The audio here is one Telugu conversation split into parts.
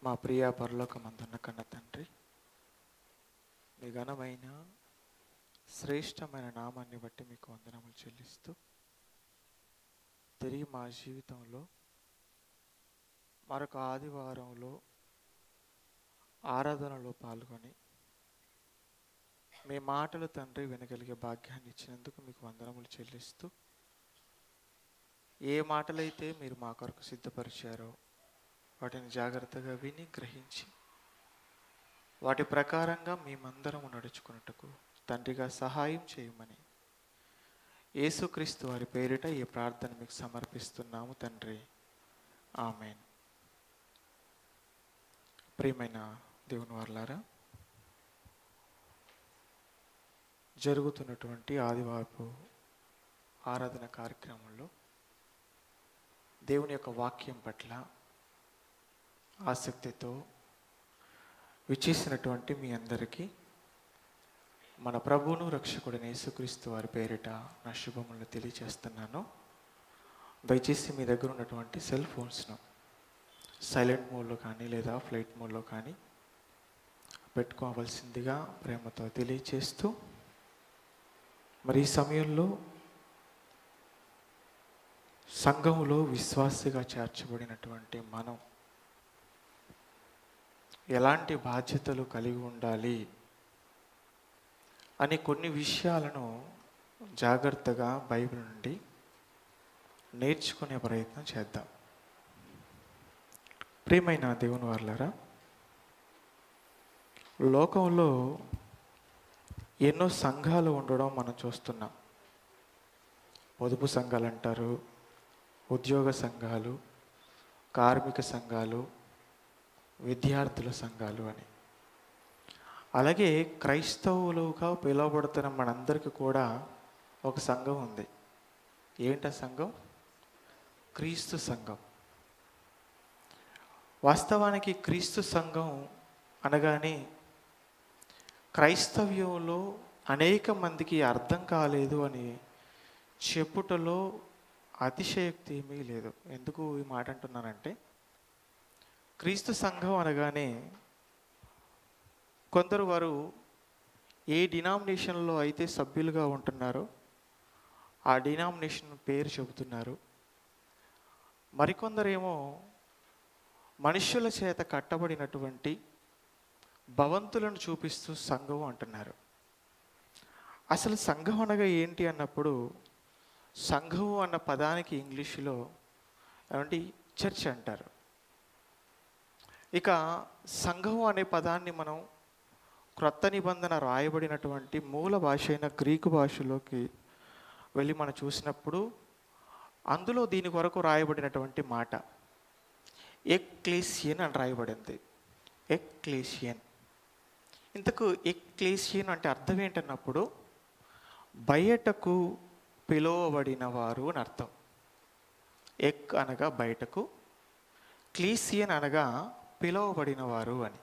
మా ప్రియ పరలోకమందున్న కన్న తండ్రి, మీ ఘనమైన శ్రేష్టమైన నామాన్ని బట్టి మీకు వందనములు చెల్లిస్తూ, తిరిగి మా జీవితంలో మరొక ఆదివారంలో ఆరాధనలో పాల్గొని మీ మాటలు తండ్రి వినగలిగే భాగ్యాన్ని ఇచ్చినందుకు మీకు వందనములు చెల్లిస్తూ, ఏ మాటలైతే మీరు మా కొరకు సిద్ధపరిచారో వాటిని జాగ్రత్తగా విని గ్రహించి వాటి ప్రకారంగా మేమందరము నడుచుకున్నట్టుకు తండ్రిగా సహాయం చేయమని యేసుక్రీస్తు వారి పేరిట ఈ ప్రార్థన మీకు సమర్పిస్తున్నాము తండ్రి. ఆమేన్. ప్రియమైన దేవుని వారలారా, జరుగుతున్నటువంటి ఆదివారపు ఆరాధన కార్యక్రమంలో దేవుని యొక్క వాక్యం పట్ల ఆసక్తితో విచ్చేసినటువంటి మీ అందరికీ మన ప్రభువును రక్షకుడైన యేసుక్రీస్తు వారి పేరిట నా శుభములను తెలియజేస్తున్నాను. దయచేసి మీ దగ్గర ఉన్నటువంటి సెల్ ఫోన్స్ను సైలెంట్ మోడ్లో కానీ లేదా ఫ్లైట్ మోడ్లో కానీ పెట్టుకోవాల్సిందిగా ప్రేమతో తెలియజేస్తూ, మరి ఈ సమయంలో సంఘంలో విశ్వాసిగా చేర్చబడినటువంటి మనం ఎలాంటి బాధ్యతలు కలిగి ఉండాలి అని కొన్ని విషయాలను జాగ్రత్తగా బైబిల్ నుండి నేర్చుకునే ప్రయత్నం చేద్దాం. ప్రియమైన దేవుని వారలారా, లోకంలో ఎన్నో సంఘాలు ఉండడం మనం చూస్తున్నాం. పొదుపు సంఘాలు అంటారు, ఉద్యోగ సంఘాలు, కార్మిక సంఘాలు, విద్యార్థుల సంఘాలు అని. అలాగే క్రైస్తవులుగా పిలువబడుతున్న మనందరికీ కూడా ఒక సంఘం ఉంది. ఏంట సంఘం? క్రీస్తు సంఘం. వాస్తవానికి క్రీస్తు సంఘం అనగానే క్రైస్తవ్యంలో అనేక మందికి అర్థం కాలేదు అని చెప్పుటలో అతిశయోక్తి ఏమీ లేదు. ఎందుకు ఈ మాట అంటున్నానంటే, క్రీస్తు సంఘం అనగానే కొందరు వారు ఏ డినామినేషన్లో అయితే సభ్యులుగా ఉంటున్నారో ఆ డినామినేషన్ పేరు చెబుతున్నారు. మరికొందరేమో మనుష్యుల చేత కట్టబడినటువంటి భవంతులను చూపిస్తూ సంఘం అంటున్నారు. అసలు సంఘం అనగా ఏంటి అన్నప్పుడు, సంఘం అన్న పదానికి ఇంగ్లీషులో ఏమంటే చర్చ్ అంటారు. ఇక సంఘం అనే పదాన్ని మనం క్రొత్త నిబంధన రాయబడినటువంటి మూల భాష అయిన గ్రీకు భాషలోకి వెళ్ళి మనం చూసినప్పుడు అందులో దీని కొరకు రాయబడినటువంటి మాట ఎక్లేసియన్ అని రాయబడింది. ఎక్లేసియన్. ఇంతకు ఎక్లేసియన్ అంటే అర్థం ఏంటన్నప్పుడు బయటకు పిలువబడిన వారు అని అర్థం. ఎక్ అనగా బయటకు, క్లీసియన్ అనగా పిలువబడిన వారు అని.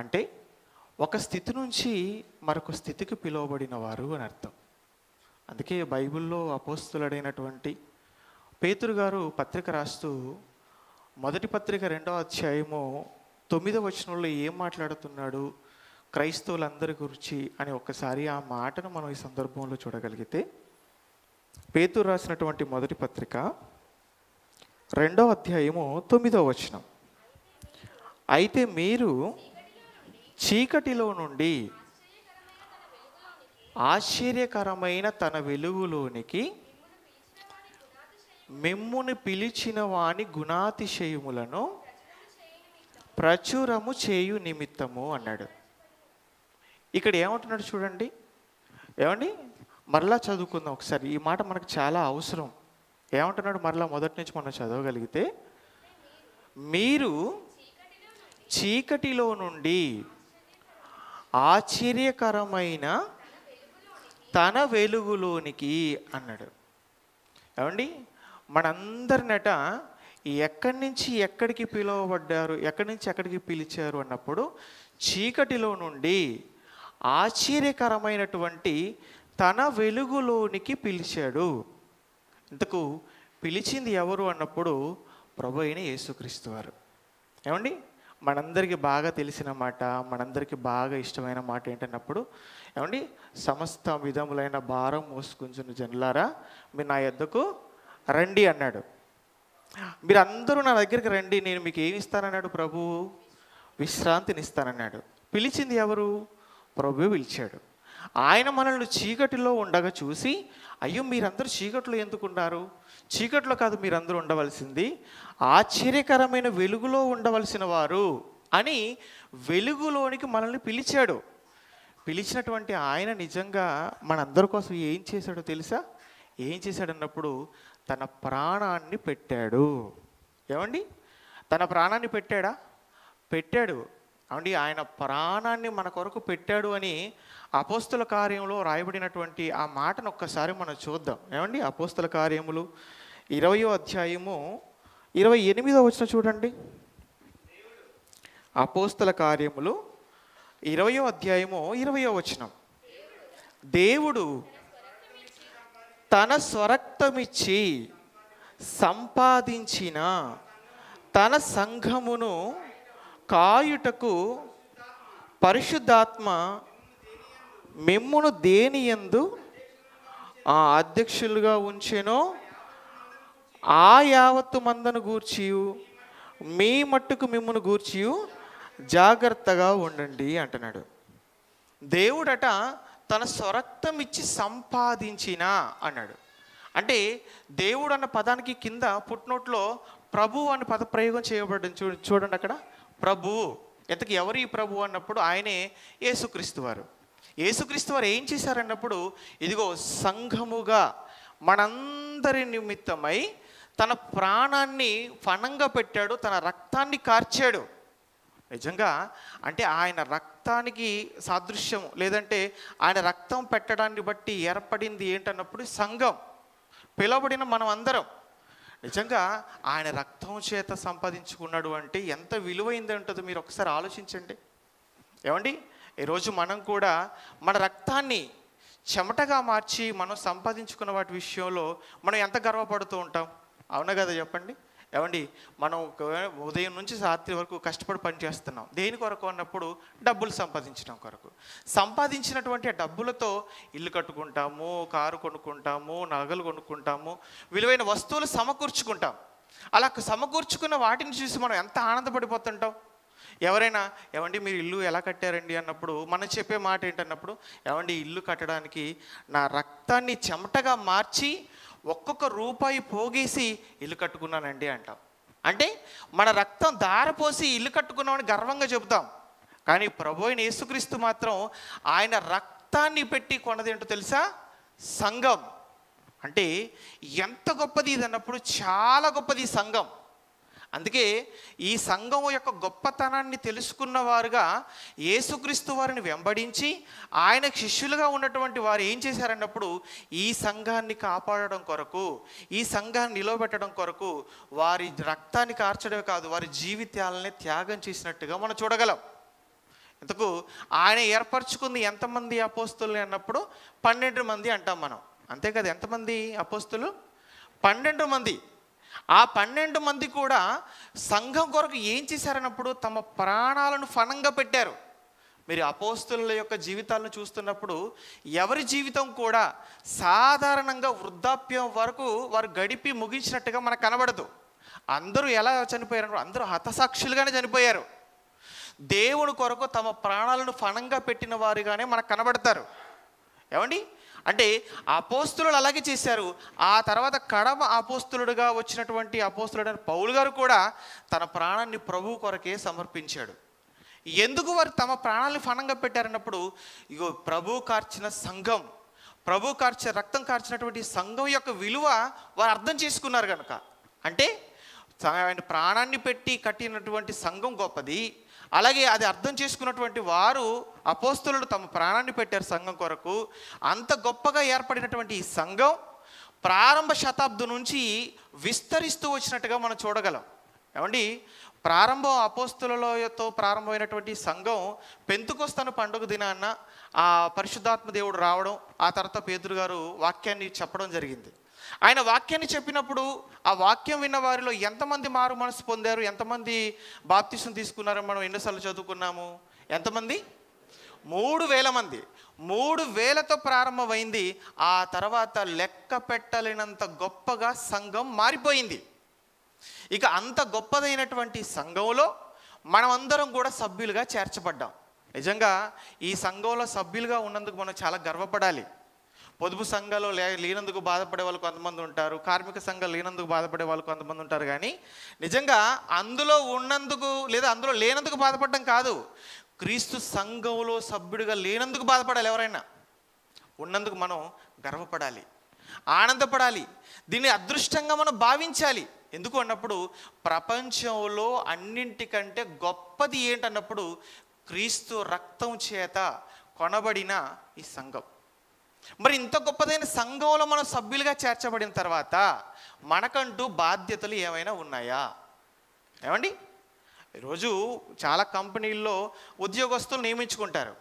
అంటే ఒక స్థితి నుంచి మరొక స్థితికి పిలువబడిన వారు అని అర్థం. అందుకే బైబిల్లో అపోస్తులుడైనటువంటి పేతురు గారు పత్రిక రాస్తూ మొదటి పత్రిక 2వ అధ్యాయము 9వ వచనంలో ఏం మాట్లాడుతున్నాడు క్రైస్తవులందరి గురించి అని ఒక్కసారి ఆ మాటను మనం ఈ సందర్భంలో చూడగలిగితే, పేతురు రాసినటువంటి మొదటి పత్రిక 2వ అధ్యాయము 9వ వచనం, అయితే మీరు చీకటిలో నుండి ఆశ్చర్యకరమైన తన వెలుగులోనికి మిమ్మును పిలిచిన వాని గుణాతిశయములను ప్రచురము చేయు నిమిత్తము అన్నాడు. ఇక్కడ ఏమంటున్నాడు చూడండి. ఏమండి, మరలా చదువుకుందాం ఒకసారి. ఈ మాట మనకు చాలా అవసరం. ఏమంటున్నాడు మరలా మొదటి నుంచి మనం చదవగలిగితే, మీరు చీకటిలో నుండి ఆశ్చర్యకరమైన తన వెలుగులోనికి అన్నాడు. ఏమండి, మనందరినట ఎక్కడి నుంచి ఎక్కడికి పిలువబడ్డారు, ఎక్కడి నుంచి ఎక్కడికి పిలిచారు అన్నప్పుడు చీకటిలో నుండి ఆశ్చర్యకరమైనటువంటి తన వెలుగులోనికి పిలిచాడు. ఇంతకు పిలిచింది ఎవరు అన్నప్పుడు ప్రభు అయిన యేసుక్రీస్తు వారు. ఏమండి, మనందరికీ బాగా తెలిసిన మాట, మనందరికీ బాగా ఇష్టమైన మాట ఏంటన్నప్పుడు, ఏమండి, సమస్త విధములైన భారం మోసుకుంటున్న జనులారా మీరు నా యొద్దకు రండి అన్నాడు. మీరు అందరూ నా దగ్గరికి రండి, నేను మీకు ఏమి ఇస్తానన్నాడు ప్రభువు? విశ్రాంతినిస్తానన్నాడు. పిలిచింది ఎవరు? ప్రభువే పిలిచాడు. ఆయన మనల్ని చీకటిలో ఉండగా చూసి, అయ్యో మీరందరూ చీకట్లో ఎందుకున్నారు? చీకట్లో కాదు మీరందరూ ఉండవలసింది, ఆశ్చర్యకరమైన వెలుగులో ఉండవలసిన వారు అని వెలుగులోనికి మనల్ని పిలిచాడు. పిలిచినటువంటి ఆయన నిజంగా మనందరి కోసం ఏం చేశాడో తెలుసా? ఏం చేశాడన్నప్పుడు తన ప్రాణాన్ని పెట్టాడు. ఏమండి, తన ప్రాణాన్ని పెట్టాడా? పెట్టాడు. అండి, ఆయన ప్రాణాన్ని మన కొరకు పెట్టాడు అని అపోస్తల కార్యంలో రాయబడినటువంటి ఆ మాటను ఒక్కసారి మనం చూద్దాం. ఏమండి, అపోస్తల కార్యములు 20వ అధ్యాయము 28వ వచనం చూడండి. అపోస్తల కార్యములు 20వ అధ్యాయము 20వ వచనం. దేవుడు తన స్వరక్తమిచ్చి సంపాదించిన తన సంఘమును కాయుటకు పరిశుద్ధాత్మ మిమ్మును దేనియందు అధ్యక్షులుగా ఉంచెనో ఆ యావత్తు మందను గూర్చియు మీ మట్టుకు మిమ్మును గూర్చియు జాగ్రత్తగా ఉండండి అంటున్నాడు. దేవుడట తన స్వరక్తం ఇచ్చి సంపాదించిన అన్నాడు. అంటే దేవుడు అన్న పదానికి కింద పుట్నోట్లో ప్రభు అని పద ప్రయోగం చేయబడింది. చూడండి అక్కడ ప్రభువు. ఎంతకి ఎవరు ఈ ప్రభు అన్నప్పుడు ఆయనే యేసుక్రీస్తు వారు. యేసుక్రీస్తు వారు ఏం చేశారన్నప్పుడు, ఇదిగో సంఘముగా మనందరి నిమిత్తమై తన ప్రాణాన్ని ఫణంగా పెట్టాడు, తన రక్తాన్ని కార్చాడు. నిజంగా అంటే ఆయన రక్తానికి సాదృశ్యం, లేదంటే ఆయన రక్తం పెట్టడాన్ని బట్టి ఏర్పడింది ఏంటన్నప్పుడు సంఘం, పిలవబడిన మనం అందరం. నిజంగా ఆయన రక్తం చేత సంపాదించుకున్నాడు అంటే ఎంత విలువైంది ఉంటుందో మీరు ఒకసారి ఆలోచించండి. ఏమండి, ఈరోజు మనం కూడా మన రక్తాన్ని చెమటగా మార్చి మనం సంపాదించుకున్న వాటి విషయంలో మనం ఎంత గర్వపడుతూ ఉంటాం? అవునా కదా, చెప్పండి. ఏమండి, మనం ఉదయం నుంచి రాత్రి వరకు కష్టపడి పనిచేస్తున్నాం. దేని కొరకు అన్నప్పుడు డబ్బులు సంపాదించడం కొరకు. సంపాదించినటువంటి ఆ డబ్బులతో ఇల్లు కట్టుకుంటాము, కారు కొనుక్కుంటాము, నగలు కొనుక్కుంటాము, విలువైన వస్తువులు సమకూర్చుకుంటాం. అలా సమకూర్చుకున్న వాటిని చూసి మనం ఎంత ఆనందపడిపోతుంటాం. ఎవరైనా ఏమండి మీరు ఇల్లు ఎలా కట్టారండి అన్నప్పుడు మనం చెప్పే మాట ఏంటన్నప్పుడు, ఏమండి ఇల్లు కట్టడానికి నా రక్తాన్ని చెమటగా మార్చి ఒక్కొక్క రూపాయి పోగేసి ఇల్లు కట్టుకున్నానండి అంటాం. అంటే మన రక్తం ధారపోసి ఇల్లు కట్టుకున్నామని గర్వంగా చెబుతాం. కానీ ప్రభు అయిన యేసుక్రీస్తు మాత్రం ఆయన రక్తాన్ని పెట్టి కొన్నదేంటో తెలుసా? సంఘం. అంటే ఎంత గొప్పది ఇది అన్నప్పుడు చాలా గొప్పది ఈ సంఘం. అందుకే ఈ సంఘం యొక్క గొప్పతనాన్ని తెలుసుకున్న వారుగా యేసుక్రీస్తు వారిని వెంబడించి ఆయన శిష్యులుగా ఉన్నటువంటి వారు ఏం చేశారన్నప్పుడు, ఈ సంఘాన్ని కాపాడడం కొరకు, ఈ సంఘాన్ని నిలవబెట్టడం కొరకు వారి రక్తాన్ని కార్చడమే కాదు, వారి జీవితాలనే త్యాగం చేసినట్టుగా మనం చూడగలం. ఇంతకు ఆయన ఏర్పరచుకుంది ఎంతమంది అపోస్తులు అన్నప్పుడు 12 మంది అంటాం మనం. అంతే కదా, ఎంతమంది అపోస్తులు? 12 మంది. ఆ 12 మంది కూడా సంఘం కొరకు ఏం చేశారన్నప్పుడు తమ ప్రాణాలను ఫణంగా పెట్టారు. మీరు అపోస్తుల యొక్క జీవితాలను చూస్తున్నప్పుడు ఎవరి జీవితం కూడా సాధారణంగా వృద్ధాప్యం వరకు వారు గడిపి ముగించినట్టుగా మనకు కనబడదు. అందరూ ఎలా చనిపోయారు? అందరూ హతసాక్షులుగానే చనిపోయారు. దేవుని కొరకు తమ ప్రాణాలను ఫణంగా పెట్టిన వారుగానే మనకు కనబడతారు. ఏమండి, అంటే అపోస్తులు అలాగే చేశారు. ఆ తర్వాత కడమ అపోస్తులుడుగా వచ్చినటువంటి అపోస్తులుడైన పౌలు గారు కూడా తన ప్రాణాన్ని ప్రభువు కొరకే సమర్పించాడు. ఎందుకు వారు తమ ప్రాణాలను ఫణంగా పెట్టారన్నప్పుడు, ఇగో ప్రభు కార్చిన సంఘం, ప్రభు రక్తం కార్చినటువంటి సంఘం యొక్క విలువ వారు అర్థం చేసుకున్నారు కనుక. అంటే ఆయన ప్రాణాన్ని పెట్టి కట్టినటువంటి సంఘం గొప్పది. అలాగే అది అర్థం చేసుకున్నటువంటి వారు అపోస్తలులు తమ ప్రాణాన్ని పెట్టారు సంఘం కొరకు. అంత గొప్పగా ఏర్పడినటువంటి ఈ సంఘం ప్రారంభ శతాబ్దం నుంచి విస్తరిస్తూ వచ్చినట్టుగా మనం చూడగలం. ఏమండి, ప్రారంభం అపోస్తలులతో ప్రారంభమైనటువంటి సంఘం పెంతుకొస్తను పండుగ దినాన్న ఆ పరిశుద్ధాత్మ దేవుడు రావడం, ఆ తర్వాత పేతురు గారు వాక్యాన్ని చెప్పడం జరిగింది. ఆయన వాక్యాన్ని చెప్పినప్పుడు ఆ వాక్యం విన్న వారిలో ఎంతమంది మారు మనసు పొందారు, ఎంతమంది బాప్తిసం తీసుకున్నారో మనం ఎన్నోసార్లు చదువుకున్నాము. ఎంతమంది? 3,000 మంది. 3,000తో ప్రారంభమైంది. ఆ తర్వాత లెక్క పెట్టలేనంత గొప్పగా సంఘం మారిపోయింది. ఇక అంత గొప్పదైనటువంటి సంఘంలో మనమందరం కూడా సభ్యులుగా చేర్చబడ్డాం. నిజంగా ఈ సంఘంలో సభ్యులుగా ఉన్నందుకు మనం చాలా గర్వపడాలి. పొదుపు సంఘాలు లేనందుకు బాధపడే వాళ్ళు కొంతమంది ఉంటారు, కార్మిక సంఘాలు లేనందుకు బాధపడే వాళ్ళు కొంతమంది ఉంటారు. కానీ నిజంగా అందులో ఉన్నందుకు లేదా అందులో లేనందుకు బాధపడడం కాదు, క్రీస్తు సంఘంలో సభ్యుడిగా లేనందుకు బాధపడాలి. ఎవరైనా ఉన్నందుకు మనం గర్వపడాలి, ఆనందపడాలి, దీన్ని అదృష్టంగా మనం భావించాలి. ఎందుకు అన్నప్పుడు ప్రపంచంలో అన్నింటికంటే గొప్పది ఏంటన్నప్పుడు క్రీస్తు రక్తం చేత కొనబడిన ఈ సంఘం. మరి ఇంత గొప్పదైన సంఘంలో మనం సభ్యులుగా చేర్చబడిన తర్వాత మనకంటూ బాధ్యతలు ఏమైనా ఉన్నాయా? ఏమండి, ఈరోజు చాలా కంపెనీల్లో ఉద్యోగస్తులు నియమించుకుంటారు.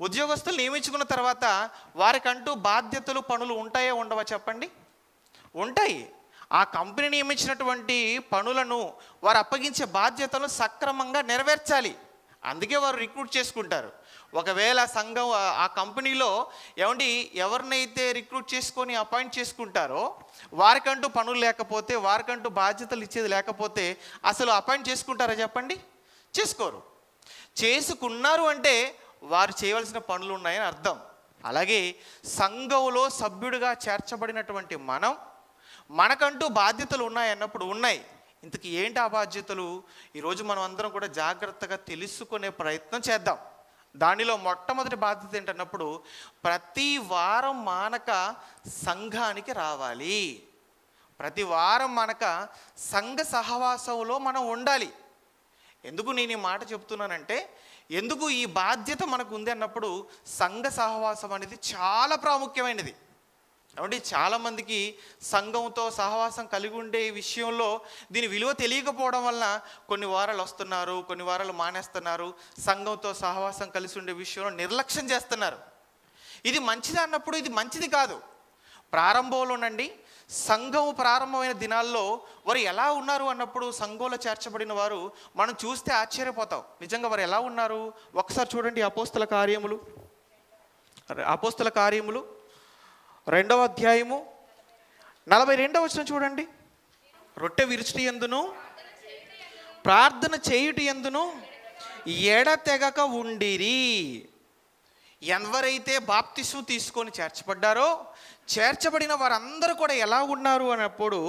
ఉద్యోగస్తులు నియమించుకున్న తర్వాత వారికంటూ బాధ్యతలు, పనులు ఉంటాయో ఉండవా చెప్పండి? ఉంటాయి. ఆ కంపెనీ నియమించినటువంటి పనులను, వారు అప్పగించే బాధ్యతలను సక్రమంగా నెరవేర్చాలి. అందుకే వారు రిక్రూట్ చేసుకుంటారు. ఒకవేళ సంఘం ఆ కంపెనీలో ఎవరినైతే రిక్రూట్ చేసుకొని అపాయింట్ చేసుకుంటారో వారికంటూ పనులు లేకపోతే, వారికంటూ బాధ్యతలు ఇచ్చేది లేకపోతే అసలు అపాయింట్ చేసుకుంటారా చెప్పండి? చేసుకోరు. చేసుకున్నారు అంటే వారు చేయవలసిన పనులు ఉన్నాయని అర్థం. అలాగే సంఘంలో సభ్యుడిగా చేర్చబడినటువంటి మనకంటూ బాధ్యతలు ఉన్నాయన్నప్పుడు ఉన్నాయి. ఇంతకీ ఏంటి ఆ బాధ్యతలు? ఈరోజు మనం అందరం కూడా జాగ్రత్తగా తెలుసుకునే ప్రయత్నం చేద్దాం. దానిలో మొట్టమొదటి బాధ్యత ఏంటన్నప్పుడు ప్రతి వారం మానక సంఘానికి రావాలి. ప్రతి వారం మానక సంఘ సహవాసంలో మనం ఉండాలి. ఎందుకు నేను ఈ మాట చెప్తున్నానంటే, ఎందుకు ఈ బాధ్యత మనకు ఉంది అన్నప్పుడు సంఘ సహవాసం అనేది చాలా ప్రాముఖ్యమైనది. కాబట్టి చాలామందికి సంఘంతో సహవాసం కలిగి ఉండే విషయంలో దీని విలువ తెలియకపోవడం వలన కొన్ని వారాలు వస్తున్నారు, కొన్ని వారాలు మానేస్తున్నారు. సంఘంతో సహవాసం కలిసి ఉండే విషయంలో నిర్లక్ష్యం చేస్తున్నారు. ఇది మంచిది అన్నప్పుడు ఇది మంచిది కాదు. ప్రారంభంలోనండి, సంఘం ప్రారంభమైన దినాల్లో వారు ఎలా ఉన్నారు అన్నప్పుడు సంఘంలో చేర్చబడిన వారు మనం చూస్తే ఆశ్చర్యపోతాం. నిజంగా వారు ఎలా ఉన్నారు ఒకసారి చూడండి. అపోస్తల కార్యములు 2వ అధ్యాయము 42వ వచనం చూడండి. రొట్టె విరుచుట యందును ప్రార్థన చేయుట యందును ఎడతెగక ఉండిరి. ఎవరైతే బాప్తిస్మం తీసుకొని చేర్చబడ్డారో, చేర్చబడిన వారందరూ కూడా ఎలా ఉన్నారు అన్నప్పుడు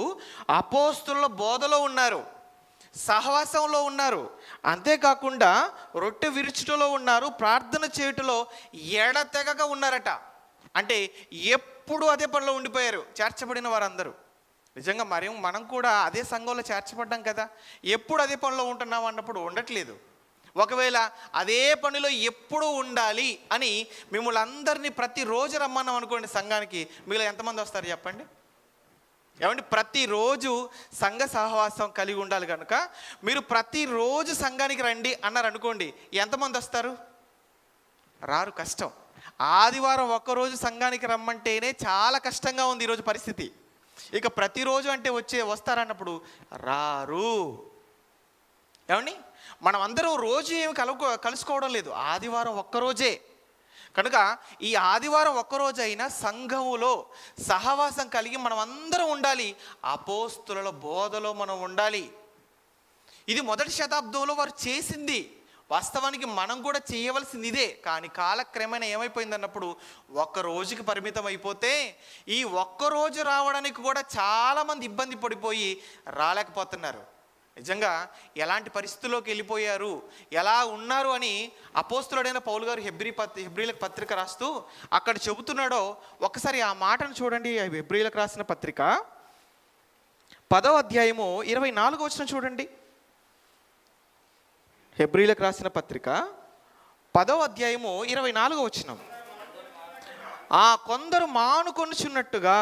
అపోస్తలుల బోధలో ఉన్నారు, సహవాసంలో ఉన్నారు. అంతేకాకుండా రొట్టె విరుచుటలో ఉన్నారు, ప్రార్థన చేయుటలో ఎడతెగక ఉన్నారట. అంటే ఎప్పుడు అదే పనిలో ఉండిపోయారు చేర్చబడిన వారందరూ. నిజంగా మనం కూడా అదే సంఘంలో చేర్చబడ్డాం కదా, ఎప్పుడు అదే పనిలో ఉంటున్నాం అన్నప్పుడు ఉండట్లేదు. ఒకవేళ అదే పనిలో ఎప్పుడు ఉండాలి అని మిమ్మల్ని అందరినీ ప్రతిరోజు రమ్మన్నాం అనుకోండి సంఘానికి, మీలో ఎంతమంది వస్తారు చెప్పండి? ప్రతిరోజు సంఘ సహవాసం కలిగి ఉండాలి కనుక మీరు ప్రతిరోజు సంఘానికి రండి అన్నారు అనుకోండి, ఎంతమంది వస్తారు? రారు, కష్టం. ఆదివారం ఒక్కరోజు సంఘానికి రమ్మంటేనే చాలా కష్టంగా ఉంది ఈరోజు పరిస్థితి. ఇక ప్రతిరోజు అంటే వస్తారన్నప్పుడు రారు. మనం అందరం రోజు ఏమి కలుసుకోవడం లేదు, ఆదివారం ఒక్కరోజే. కనుక ఈ ఆదివారం ఒక్కరోజు అయినా సంఘములో సహవాసం కలిగి మనం అందరం ఉండాలి. అపోస్తలుల బోధలో మనం ఉండాలి. ఇది మొదటి శతాబ్దంలో వారు చేసింది. వాస్తవానికి మనం కూడా చేయవలసింది ఇదే. కానీ కాలక్రమేణా ఏమైపోయింది అన్నప్పుడు ఒక్క రోజుకి పరిమితం అయిపోతే ఈ ఒక్కరోజు రావడానికి కూడా చాలామంది ఇబ్బంది పడిపోయి రాలేకపోతున్నారు. నిజంగా ఎలాంటి పరిస్థితుల్లోకి వెళ్ళిపోయారు, ఎలా ఉన్నారు అని అపోస్తలుడైన పౌలు గారు హెబ్రీలకు పత్రిక రాస్తూ అక్కడ చెబుతున్నాడో ఒకసారి ఆ మాటను చూడండి. హెబ్రీలకు రాసిన పత్రిక 10వ అధ్యాయము 24వ వచనం చూడండి. హెబ్రీలకు రాసిన పత్రిక 10వ అధ్యాయము 24వ వచనం. కొందరు మానుకొనుచున్నట్టుగా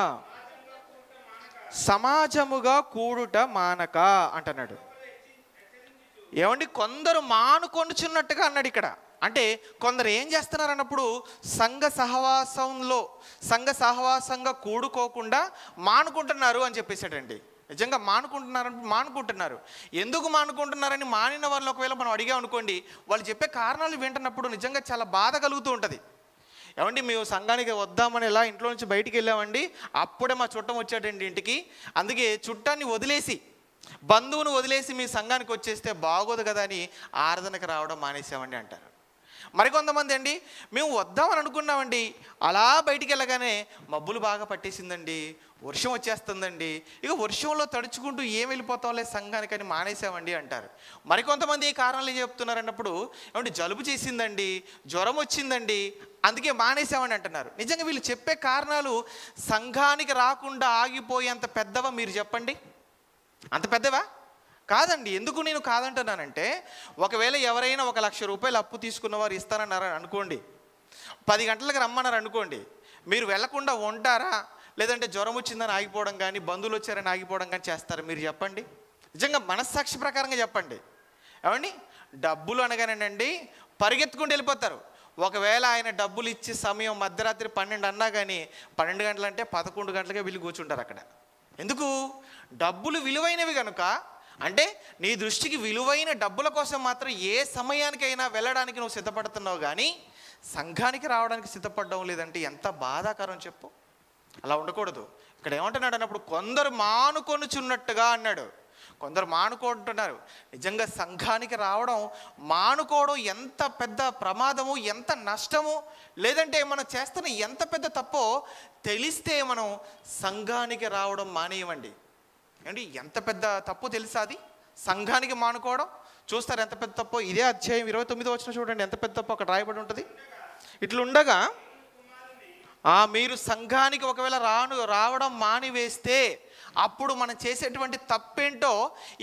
సమాజముగా కూడుట మానక అంటున్నాడు. కొందరు మానుకొనుచున్నట్టుగా అన్నాడు ఇక్కడ. అంటే కొందరు ఏం చేస్తున్నారు అన్నప్పుడు సంఘ సహవాసంగా కూడుకోకుండా మానుకుంటున్నారు అని చెప్పేసాడండి. నిజంగా మానుకుంటున్నారు. ఎందుకు మానుకుంటున్నారని మానిన వాళ్ళు ఒకవేళ మనం అడిగామనుకోండి, వాళ్ళు చెప్పే కారణాలు వింటున్నప్పుడు నిజంగా చాలా బాధ కలుగుతూ ఉంటుంది. ఏమండి, మేము సంఘానికి వద్దామని ఇలా ఇంట్లో నుంచి బయటికి వెళ్ళామండి, అప్పుడే మా చుట్టం వచ్చాడండి ఇంటికి, అందుకే చుట్టాన్ని వదిలేసి బంధువును వదిలేసి మీ సంఘానికి వచ్చేస్తే బాగోదు కదా అని ఆరాధనకు రావడం మానేసామండి అంటారు. మరికొంతమంది అండి, మేము వద్దామని అనుకున్నామండి, అలా బయటికి వెళ్ళగానే మబ్బులు బాగా పట్టేసిందండి, వర్షం వచ్చేస్తుందండి, ఇక వర్షంలో తడుచుకుంటూ ఏం వెళ్ళిపోతాంలే సంఘానికి అని మానేసామండి అంటారు. మరికొంతమంది ఈ కారణాలు ఏం చెప్తున్నారు అన్నప్పుడు, ఏమంటే జలుబు చేసిందండి, జ్వరం వచ్చిందండి, అందుకే మానేసామని అంటున్నారు. నిజంగా వీళ్ళు చెప్పే కారణాలు సంఘానికి రాకుండా ఆగిపోయేంత పెద్దవా మీరు చెప్పండి? అంత పెద్దవా? కాదండి. ఎందుకు నేను కాదంటున్నానంటే, ఒకవేళ ఎవరైనా 1,00,000 రూపాయలు అప్పు తీసుకున్నవారు ఇస్తానన్నారు అనుకోండి, 10 గంటలకు రమ్మన్నారు అనుకోండి, మీరు వెళ్లకుండా ఉంటారా? లేదంటే జ్వరం వచ్చిందని ఆగిపోవడం కానీ, బంధువులు వచ్చారని ఆగిపోవడం కానీ చేస్తారు? మీరు చెప్పండి. నిజంగా మనస్సాక్షి ప్రకారంగా చెప్పండి. ఏమండి, డబ్బులు అనగానేనండి పరిగెత్తుకుంటూ వెళ్ళిపోతారు. ఒకవేళ ఆయన డబ్బులు ఇచ్చే సమయం మధ్యరాత్రి 12 అన్నా కానీ 12 గంటలంటే 11 గంటలకే వెళ్ళి కూర్చుంటారు అక్కడ. ఎందుకు? డబ్బులు విలువైనవి కనుక. అంటే నీ దృష్టికి విలువైన డబ్బుల కోసం మాత్రం ఏ సమయానికైనా వెళ్ళడానికి నువ్వు సిద్ధపడుతున్నావు, కానీ సంఘానికి రావడానికి సిద్ధపడడం లేదంటే ఎంత బాధాకరం చెప్పు. అలా ఉండకూడదు. ఇక్కడ ఏమంటున్నాడు అన్నప్పుడు, కొందరు మానుకొనుచున్నట్టుగా అన్నాడు. కొందరు మానుకుంటున్నారు. నిజంగా సంఘానికి రావడం మానుకోవడం ఎంత పెద్ద ప్రమాదము, ఎంత నష్టము, లేదంటే మనం చేస్తున్న ఎంత పెద్ద తప్పో తెలిస్తే మనం సంఘానికి రావడం మానేయమండి. అండి, ఎంత పెద్ద తప్పు తెలుసా అది? సంఘానికి మానుకోవడం. చూస్తారు ఎంత పెద్ద తప్పో. ఇదే అధ్యాయం 29 వచనం చూడండి, ఎంత పెద్ద తప్పు అక్కడ రాయబడి ఉంటుంది. ఇట్లుండగా మీరు సంఘానికి ఒకవేళ రావడం మానివేస్తే అప్పుడు మనం చేసేటువంటి తప్పేంటో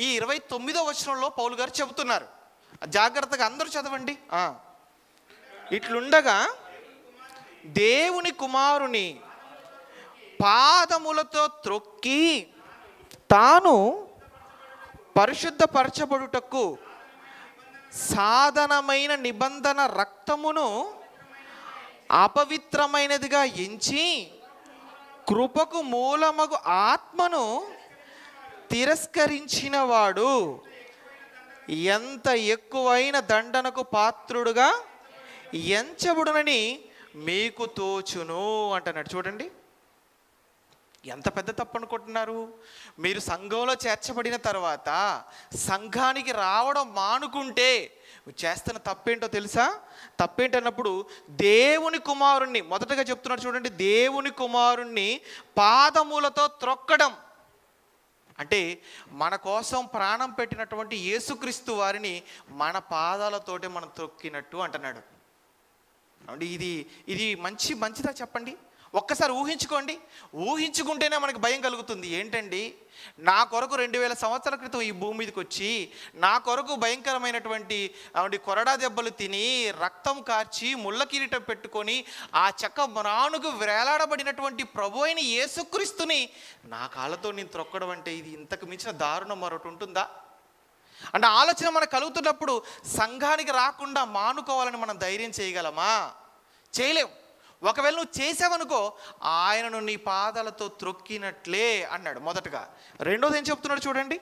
ఈ 29వ వచనంలో పౌలు గారు చెబుతున్నారు. జాగ్రత్తగా అందరూ చదవండి. ఇట్లుండగా దేవుని కుమారుని పాదములతో త్రొక్కి తాను పరిశుద్ధపరచబడుటకు సాధనమైన నిబంధన రక్తమును అపవిత్రమైనదిగా ఎంచి కృపకు మూలమగు ఆత్మను తిరస్కరించిన వాడు ఎంత ఎక్కువైన దండనకు పాత్రుడుగా ఎంచబడునని మీకు తోచును అంటున్నాడు. చూడండి, ఎంత పెద్ద తప్పు అనుకుంటున్నారు. మీరు సంఘంలో చేర్చబడిన తర్వాత సంఘానికి రావడం మానుకుంటే చేస్తున్న తప్పేంటో తెలుసా? తప్పేంటన్నప్పుడు దేవుని కుమారుణ్ణి మొదటగా చెప్తున్నాడు చూడండి, దేవుని కుమారుణ్ణి పాదములతో త్రొక్కడం. అంటే మన కోసం ప్రాణం పెట్టినటువంటి యేసుక్రీస్తు వారిని మన పాదాలతోటే మనం త్రొక్కినట్టు అంటున్నాడు. అంటే ఇది మంచిదా చెప్పండి? ఒక్కసారి ఊహించుకోండి. ఊహించుకుంటేనే మనకు భయం కలుగుతుంది. ఏంటండి, నా కొరకు 2000 సంవత్సరాల క్రితం ఈ భూమి మీదకి వచ్చి నా కొరకు భయంకరమైనటువంటి కొరడా దెబ్బలు తిని రక్తం కార్చి ముళ్ళ కిరీటం పెట్టుకొని ఆ చెక్క మ్రానుకు వేలాడబడినటువంటి ప్రభు అయిన యేసుక్రీస్తుని నా కాళ్ళతో నేను త్రొక్కడం అంటే ఇది ఇంతకు మించిన దారుణం మరొకటి ఉంటుందా? అంటే ఆలోచన మనకు కలుగుతున్నప్పుడు సంఘానికి రాకుండా మానుకోవాలని మనం ధైర్యం చేయగలమా? చేయలేం. ఒకవేళ నువ్వు చేసావనుకో ఆయనను నీ పాదాలతో త్రొక్కినట్లే అన్నాడు మొదటగా. రెండోది ఏం చెప్తున్నాడు చూడండి.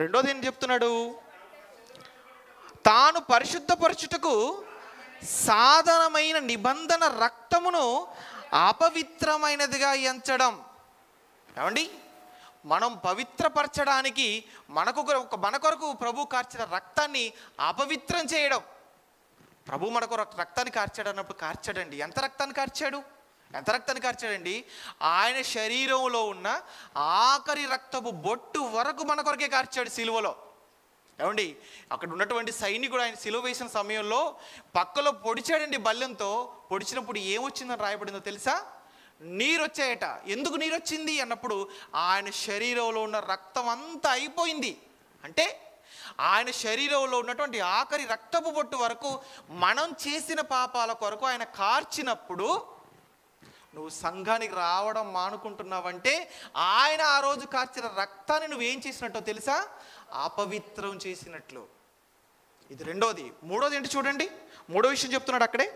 రెండోది ఏం చెప్తున్నాడు? తాను పరిశుద్ధపరచుటకు సాధనమైన నిబంధన రక్తమును అపవిత్రమైనదిగా ఎంచడం. ఏమండి, మనం పవిత్రపరచడానికి మన కొరకు ప్రభు కార్చిన రక్తాన్ని అపవిత్రం చేయడం. ప్రభు మనకు రక్తాన్ని కార్చాడు అన్నప్పుడు కార్చాడండి. ఎంత రక్తాన్ని కార్చాడండి? ఆయన శరీరంలో ఉన్న ఆఖరి రక్తపు బొట్టు వరకు మన కొరకే కార్చాడు సిలువలో. ఏమండి, అక్కడ ఉన్నటువంటి సైనికుడు ఆయన సిలువ వేసిన సమయంలో పక్కలో పొడిచాడండి బల్లెంతో. పొడిచినప్పుడు ఏమొచ్చిందని రాయబడిందో తెలుసా? నీరు వచ్చాయట. ఎందుకు నీరు వచ్చింది అన్నప్పుడు ఆయన శరీరంలో ఉన్న రక్తం అంతా అయిపోయింది. అంటే ఆయన శరీరంలో ఉన్నటువంటి ఆఖరి రక్తపు బొట్టు వరకు మనం చేసిన పాపాల కొరకు ఆయన కార్చినప్పుడు నువ్వు సంఘానికి రావడం మానుకుంటున్నావంటే ఆయన ఆ రోజు కార్చిన రక్తాన్ని నువ్వేం చేసినట్టో తెలుసా? అపవిత్రం చేసినట్లు. ఇది రెండోది. మూడోది ఏంటి చూడండి, మూడో విషయం చెప్తున్నాడు అక్కడే.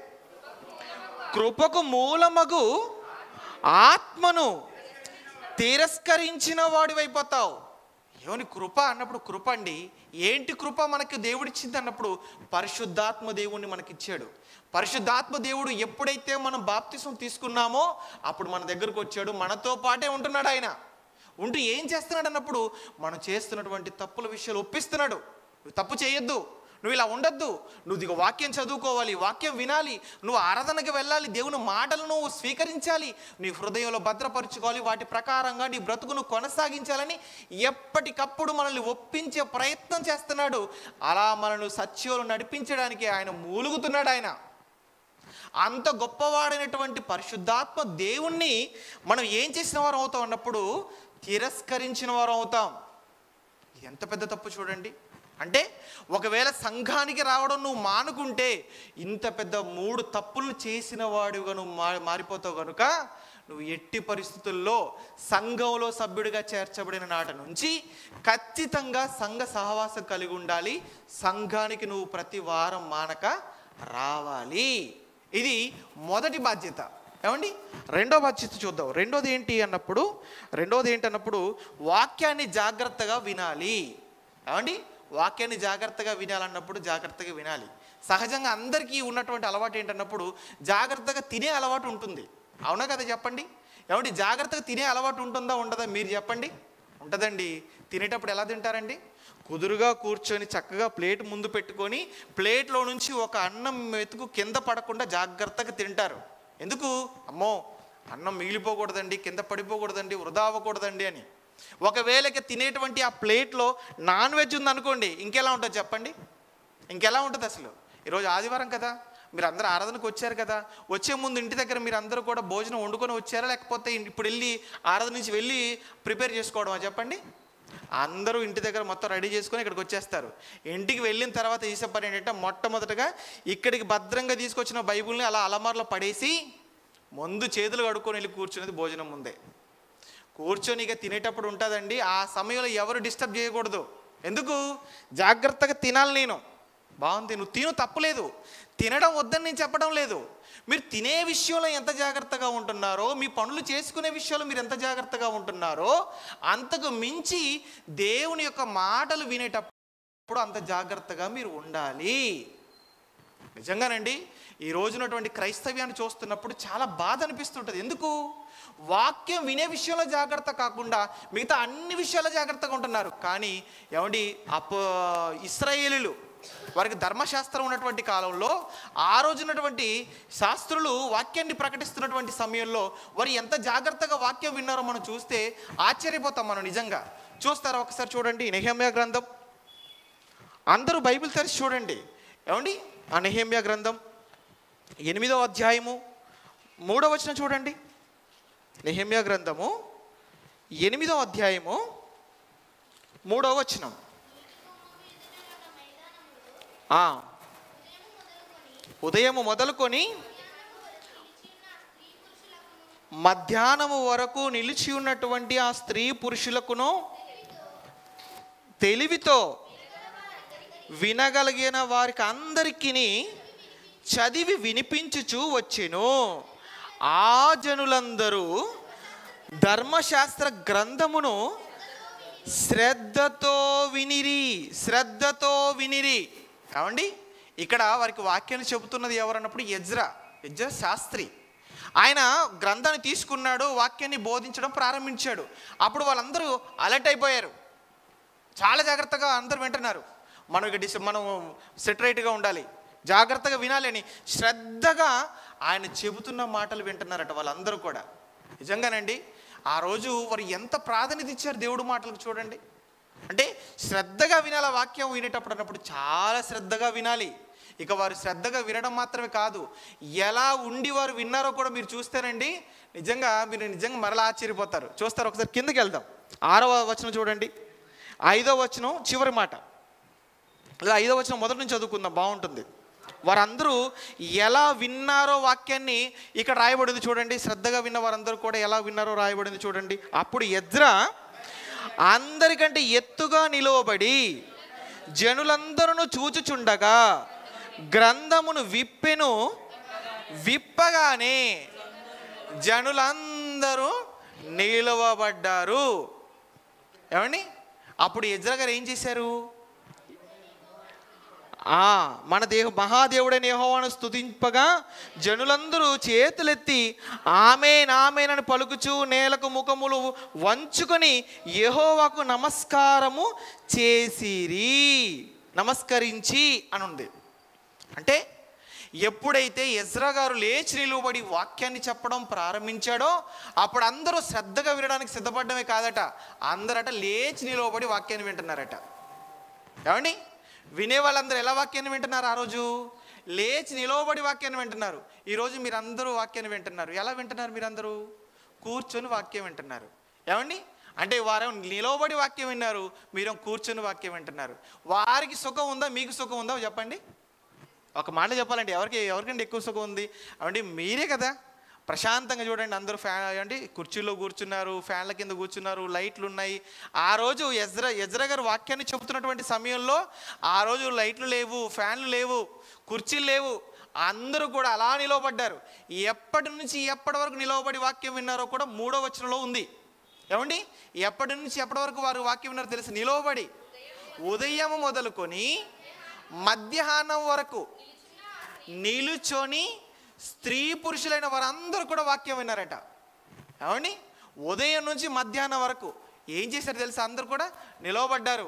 కృపకు మూలమగు ఆత్మను తిరస్కరించిన వాడివైపోతావు. ఏమని కృప అన్నప్పుడు, కృప అండి ఏంటి? కృప మనకి దేవుడిచ్చింది అన్నప్పుడు పరిశుద్ధాత్మ దేవుణ్ణి మనకిచ్చాడు. పరిశుద్ధాత్మ దేవుడు ఎప్పుడైతే మనం బాప్తిసం తీసుకున్నామో అప్పుడు మన దగ్గరకు వచ్చాడు, మనతో పాటే ఉంటున్నాడు. ఆయన ఉంటూ ఏం చేస్తున్నాడు అన్నప్పుడు మనం చేస్తున్నటువంటి తప్పుల విషయాలు ఒప్పిస్తున్నాడు. నువ్వు తప్పు చేయొద్దు, నువ్వు ఇలా ఉండొద్దు, నువ్వు వాక్యం చదువుకోవాలి, వాక్యం వినాలి, నువ్వు ఆరాధనకి వెళ్ళాలి, దేవుని మాటలు నువ్వు స్వీకరించాలి, నీ హృదయంలో భద్రపరచుకోవాలి, వాటి ప్రకారంగా నీ బ్రతుకును కొనసాగించాలని ఎప్పటికప్పుడు మనల్ని ఒప్పించే ప్రయత్నం చేస్తున్నాడు. అలా మనల్ని సత్యంలో నడిపించడానికి ఆయన మూలుగుతున్నాడు. ఆయన అంత గొప్పవాడైనటువంటి పరిశుద్ధాత్మ దేవుణ్ణి మనం ఏం చేసిన వారు అవుతాం అన్నప్పుడు తిరస్కరించిన వారు అవుతాం. ఎంత పెద్ద తప్పు చూడండి. అంటే ఒకవేళ సంఘానికి రావడం నువ్వు మానుకుంటే ఇంత పెద్ద 3 తప్పులు చేసిన వాడుగా నువ్వు మారిపోతావు. కనుక నువ్వు ఎట్టి పరిస్థితుల్లో సంఘంలో సభ్యుడిగా చేర్చబడిన నాటి నుంచి ఖచ్చితంగా సంఘ సహవాసం కలిగి ఉండాలి. సంఘానికి నువ్వు ప్రతి వారం మానక రావాలి. ఇది మొదటి బాధ్యత. ఏమండి, రెండో బాధ్యత చూద్దాం. రెండోది ఏంటి అన్నప్పుడు వాక్యాన్ని జాగ్రత్తగా వినాలి. ఏమండి, వాక్యాన్ని జాగ్రత్తగా వినాలన్నప్పుడు జాగ్రత్తగా వినాలి. సహజంగా అందరికీ ఉన్నటువంటి అలవాటు ఏంటన్నప్పుడు జాగ్రత్తగా తినే అలవాటు ఉంటుంది. అవునా కదా చెప్పండి? ఏమండి, జాగ్రత్తగా తినే అలవాటు ఉంటుందా ఉండదా మీరు చెప్పండి? ఉంటుందండి. తినేటప్పుడు ఎలా తింటారండి? కుదురుగా కూర్చొని చక్కగా ప్లేట్ ముందు పెట్టుకొని ప్లేట్లో నుంచి ఒక అన్నం మెతుకు కింద పడకుండా జాగ్రత్తగా తింటారు. ఎందుకు? అమ్మో అన్నం మిగిలిపోకూడదండి, కింద పడిపోకూడదండి, వృధా అవ్వకూడదండి అని. ఒకవేళ తినేటువంటి ఆ ప్లేట్లో నాన్ వెజ్ ఉందనుకోండి, ఇంకెలా ఉంటుంది చెప్పండి? ఇంకెలా ఉంటుంది అసలు? ఈరోజు ఆదివారం కదా, మీరు అందరూ ఆరాధనకు వచ్చారు కదా, వచ్చే ముందు ఇంటి దగ్గర మీరు అందరూ కూడా భోజనం వండుకొని వచ్చారా, లేకపోతే ఇప్పుడు వెళ్ళి ఆరాధన నుంచి వెళ్ళి ప్రిపేర్ చేసుకోవడమా చెప్పండి? అందరూ ఇంటి దగ్గర మొత్తం రెడీ చేసుకొని ఇక్కడికి వచ్చేస్తారు. ఇంటికి వెళ్ళిన తర్వాత చేసే పని ఏంటంటే మొట్టమొదటగా ఇక్కడికి భద్రంగా తీసుకొచ్చిన బైబిల్ని అలా అలమార్లో పడేసి ముందు చేతులు కడుక్కొని వెళ్ళి కూర్చునేది భోజనం ముందే. కూర్చొని ఇక తినేటప్పుడు ఉంటుందండి, ఆ సమయంలో ఎవరు డిస్టర్బ్ చేయకూడదు. ఎందుకు? జాగ్రత్తగా తినాలి. నేను బాగుంది, నువ్వు తిను, తప్పులేదు, తినడం వద్దని నేను చెప్పడం లేదు. మీరు తినే విషయంలో ఎంత జాగ్రత్తగా ఉంటున్నారో, మీ పనులు చేసుకునే విషయంలో మీరు ఎంత జాగ్రత్తగా ఉంటున్నారో, అంతకు మించి దేవుని యొక్క మాటలు వినేటప్పుడు అంత జాగ్రత్తగా మీరు ఉండాలి. నిజంగానండి, ఈ రోజునటువంటి క్రైస్తవ్యాన్ని చూస్తున్నప్పుడు చాలా బాధ అనిపిస్తుంటుంది. ఎందుకు? వాక్యం వినే విషయంలో జాగ్రత్త కాకుండా మిగతా అన్ని విషయాల్లో జాగ్రత్తగా ఉంటున్నారు. కానీ ఏమండి, ఇశ్రాయేలీలు వారికి ధర్మశాస్త్రం ఉన్నటువంటి కాలంలో ఆ రోజున్నటువంటి శాస్త్రులు వాక్యాన్ని ప్రకటిస్తున్నటువంటి సమయంలో వారు ఎంత జాగ్రత్తగా వాక్యం విన్నారో మనం చూస్తే ఆశ్చర్యపోతాం. మనం నిజంగా చూస్తారా? ఒకసారి చూడండి, నెహెమ్యా గ్రంథం. అందరూ బైబిల్ తెరిచి చూడండి. ఏమండి, ఆ నెహెమ్యా గ్రంథం 8వ అధ్యాయము 3వ వచనం చూడండి. నెహెమ్యా గ్రంథము 8వ అధ్యాయము 3వ వచనం. ఉదయము మొదలుకొని మధ్యాహ్నము వరకు నిలిచి ఉన్నటువంటి ఆ స్త్రీ పురుషులకును తెలివితో వినగలిగిన వారికి అందరికీ చదివి వినిపించుచూ వచ్చెను. ఆ జనులందరూ ధర్మశాస్త్ర గ్రంథమును శ్రద్ధతో వినిరి. కావండి, ఇక్కడ వారికి వాక్యాన్ని చెబుతున్నది ఎవరన్నప్పుడు ఎజ్రా శాస్త్రి. ఆయన గ్రంథాన్ని తీసుకున్నాడు, వాక్యాన్ని బోధించడం ప్రారంభించాడు. అప్పుడు వాళ్ళందరూ అలర్ట్ అయిపోయారు, చాలా జాగ్రత్తగా అందరూ వింటున్నారు. మనం సెటరైట్గా ఉండాలి, జాగ్రత్తగా వినాలి అని శ్రద్ధగా ఆయన చెబుతున్న మాటలు వింటున్నారట వాళ్ళందరూ కూడా. నిజంగానండి, ఆ రోజు వారు ఎంత ప్రాధాన్యత ఇచ్చారు దేవుడు మాటలకు చూడండి. అంటే శ్రద్ధగా వినాలి, వాక్యం వినేటప్పుడు అన్నప్పుడు చాలా శ్రద్ధగా వినాలి. ఇక వారు శ్రద్ధగా వినడం మాత్రమే కాదు, ఎలా ఉండి వారు విన్నారో కూడా మీరు చూస్తేనండి మీరు నిజంగా మరలా ఆశ్చర్యపోతారు. చూస్తారు, ఒకసారి కిందకి వెళ్దాం. 6వ వచనం చూడండి, 5వ వచనం చివరి మాట, 5వ వచనం మొదటి నుంచి చదువుకుందాం, బాగుంటుంది. వారందరూ ఎలా విన్నారో వాక్యాన్ని ఇక్కడ రాయబడింది చూడండి. శ్రద్ధగా విన్న వారందరూ కూడా ఎలా విన్నారో రాయబడింది చూడండి. అప్పుడు ఎజ్రా అందరికంటే ఎత్తుగా నిలువబడి జనులందరూ చూచుచుండగా గ్రంథమును విప్పగానే జనులందరూ నిలువబడ్డారు. ఏమండి? అప్పుడు ఎజ్రా గారు ఏం చేశారు? మన మహాదేవుడైన యెహోవాను స్తుతింపగా జనులందరూ చేతులెత్తి ఆమేన్ ఆమేన్ అని పలుకుచూ నేలకు ముఖములు వంచుకొని యెహోవాకు నమస్కారము చేసిరి, నమస్కరించి అని ఉంది. అంటే ఎప్పుడైతే ఎజ్రా గారు లేచి నిలువబడి వాక్యాన్ని చెప్పడం ప్రారంభించాడో అప్పుడు అందరూ శ్రద్ధగా వినడానికి సిద్ధపడమే కాదట, అందరట లేచి నిలువబడి వాక్యాన్ని వింటున్నారట. ఏమండి? వినే వాళ్ళందరూ ఎలా వాక్యాన్ని వింటున్నారు? ఆ రోజు లేచి నిలవబడి వాక్యాన్ని వింటున్నారు. ఈరోజు మీరందరూ వాక్యాన్ని వింటున్నారు. ఎలా వింటున్నారు? మీరందరూ కూర్చొని వాక్యం వింటున్నారు. ఏమండి? అంటే వారు నిలవబడి వాక్యం విన్నారు, మీరు కూర్చొని వాక్యం వింటున్నారు. వారికి సుఖం ఉందా, మీకు సుఖం ఉందా చెప్పండి? ఒక మాట చెప్పాలంటే ఎవరికంటే ఎక్కువ సుఖం ఉంది? అంటే మీరే కదా. ప్రశాంతంగా చూడండి, అందరూ అంటే కుర్చీలో కూర్చున్నారు, ఫ్యాన్ల కింద కూర్చున్నారు, లైట్లు ఉన్నాయి. ఆ రోజు ఎజ్రా గారు వాక్యాన్ని చెబుతున్నటువంటి సమయంలో ఆ రోజు లైట్లు లేవు, ఫ్యాన్లు లేవు, కుర్చీలు లేవు, అందరూ కూడా అలా నిలవబడ్డారు. ఎప్పటి నుంచి ఎప్పటి వరకు నిలవబడి వాక్యం విన్నారో కూడా 3వ వచనంలో ఉంది. ఏమండి? ఎప్పటి నుంచి ఎప్పటి వరకు వారు వాక్యం విన్నారో తెలుసు? నిలవబడి ఉదయం మొదలుకొని మధ్యాహ్నం వరకు నిలుచొని స్త్రీ పురుషులైన వారందరూ కూడా వాక్యం విన్నారట. ఏమండి? ఉదయం నుంచి మధ్యాహ్నం వరకు ఏం చేశారు తెలుసా? అందరూ కూడా నిలవబడ్డారు,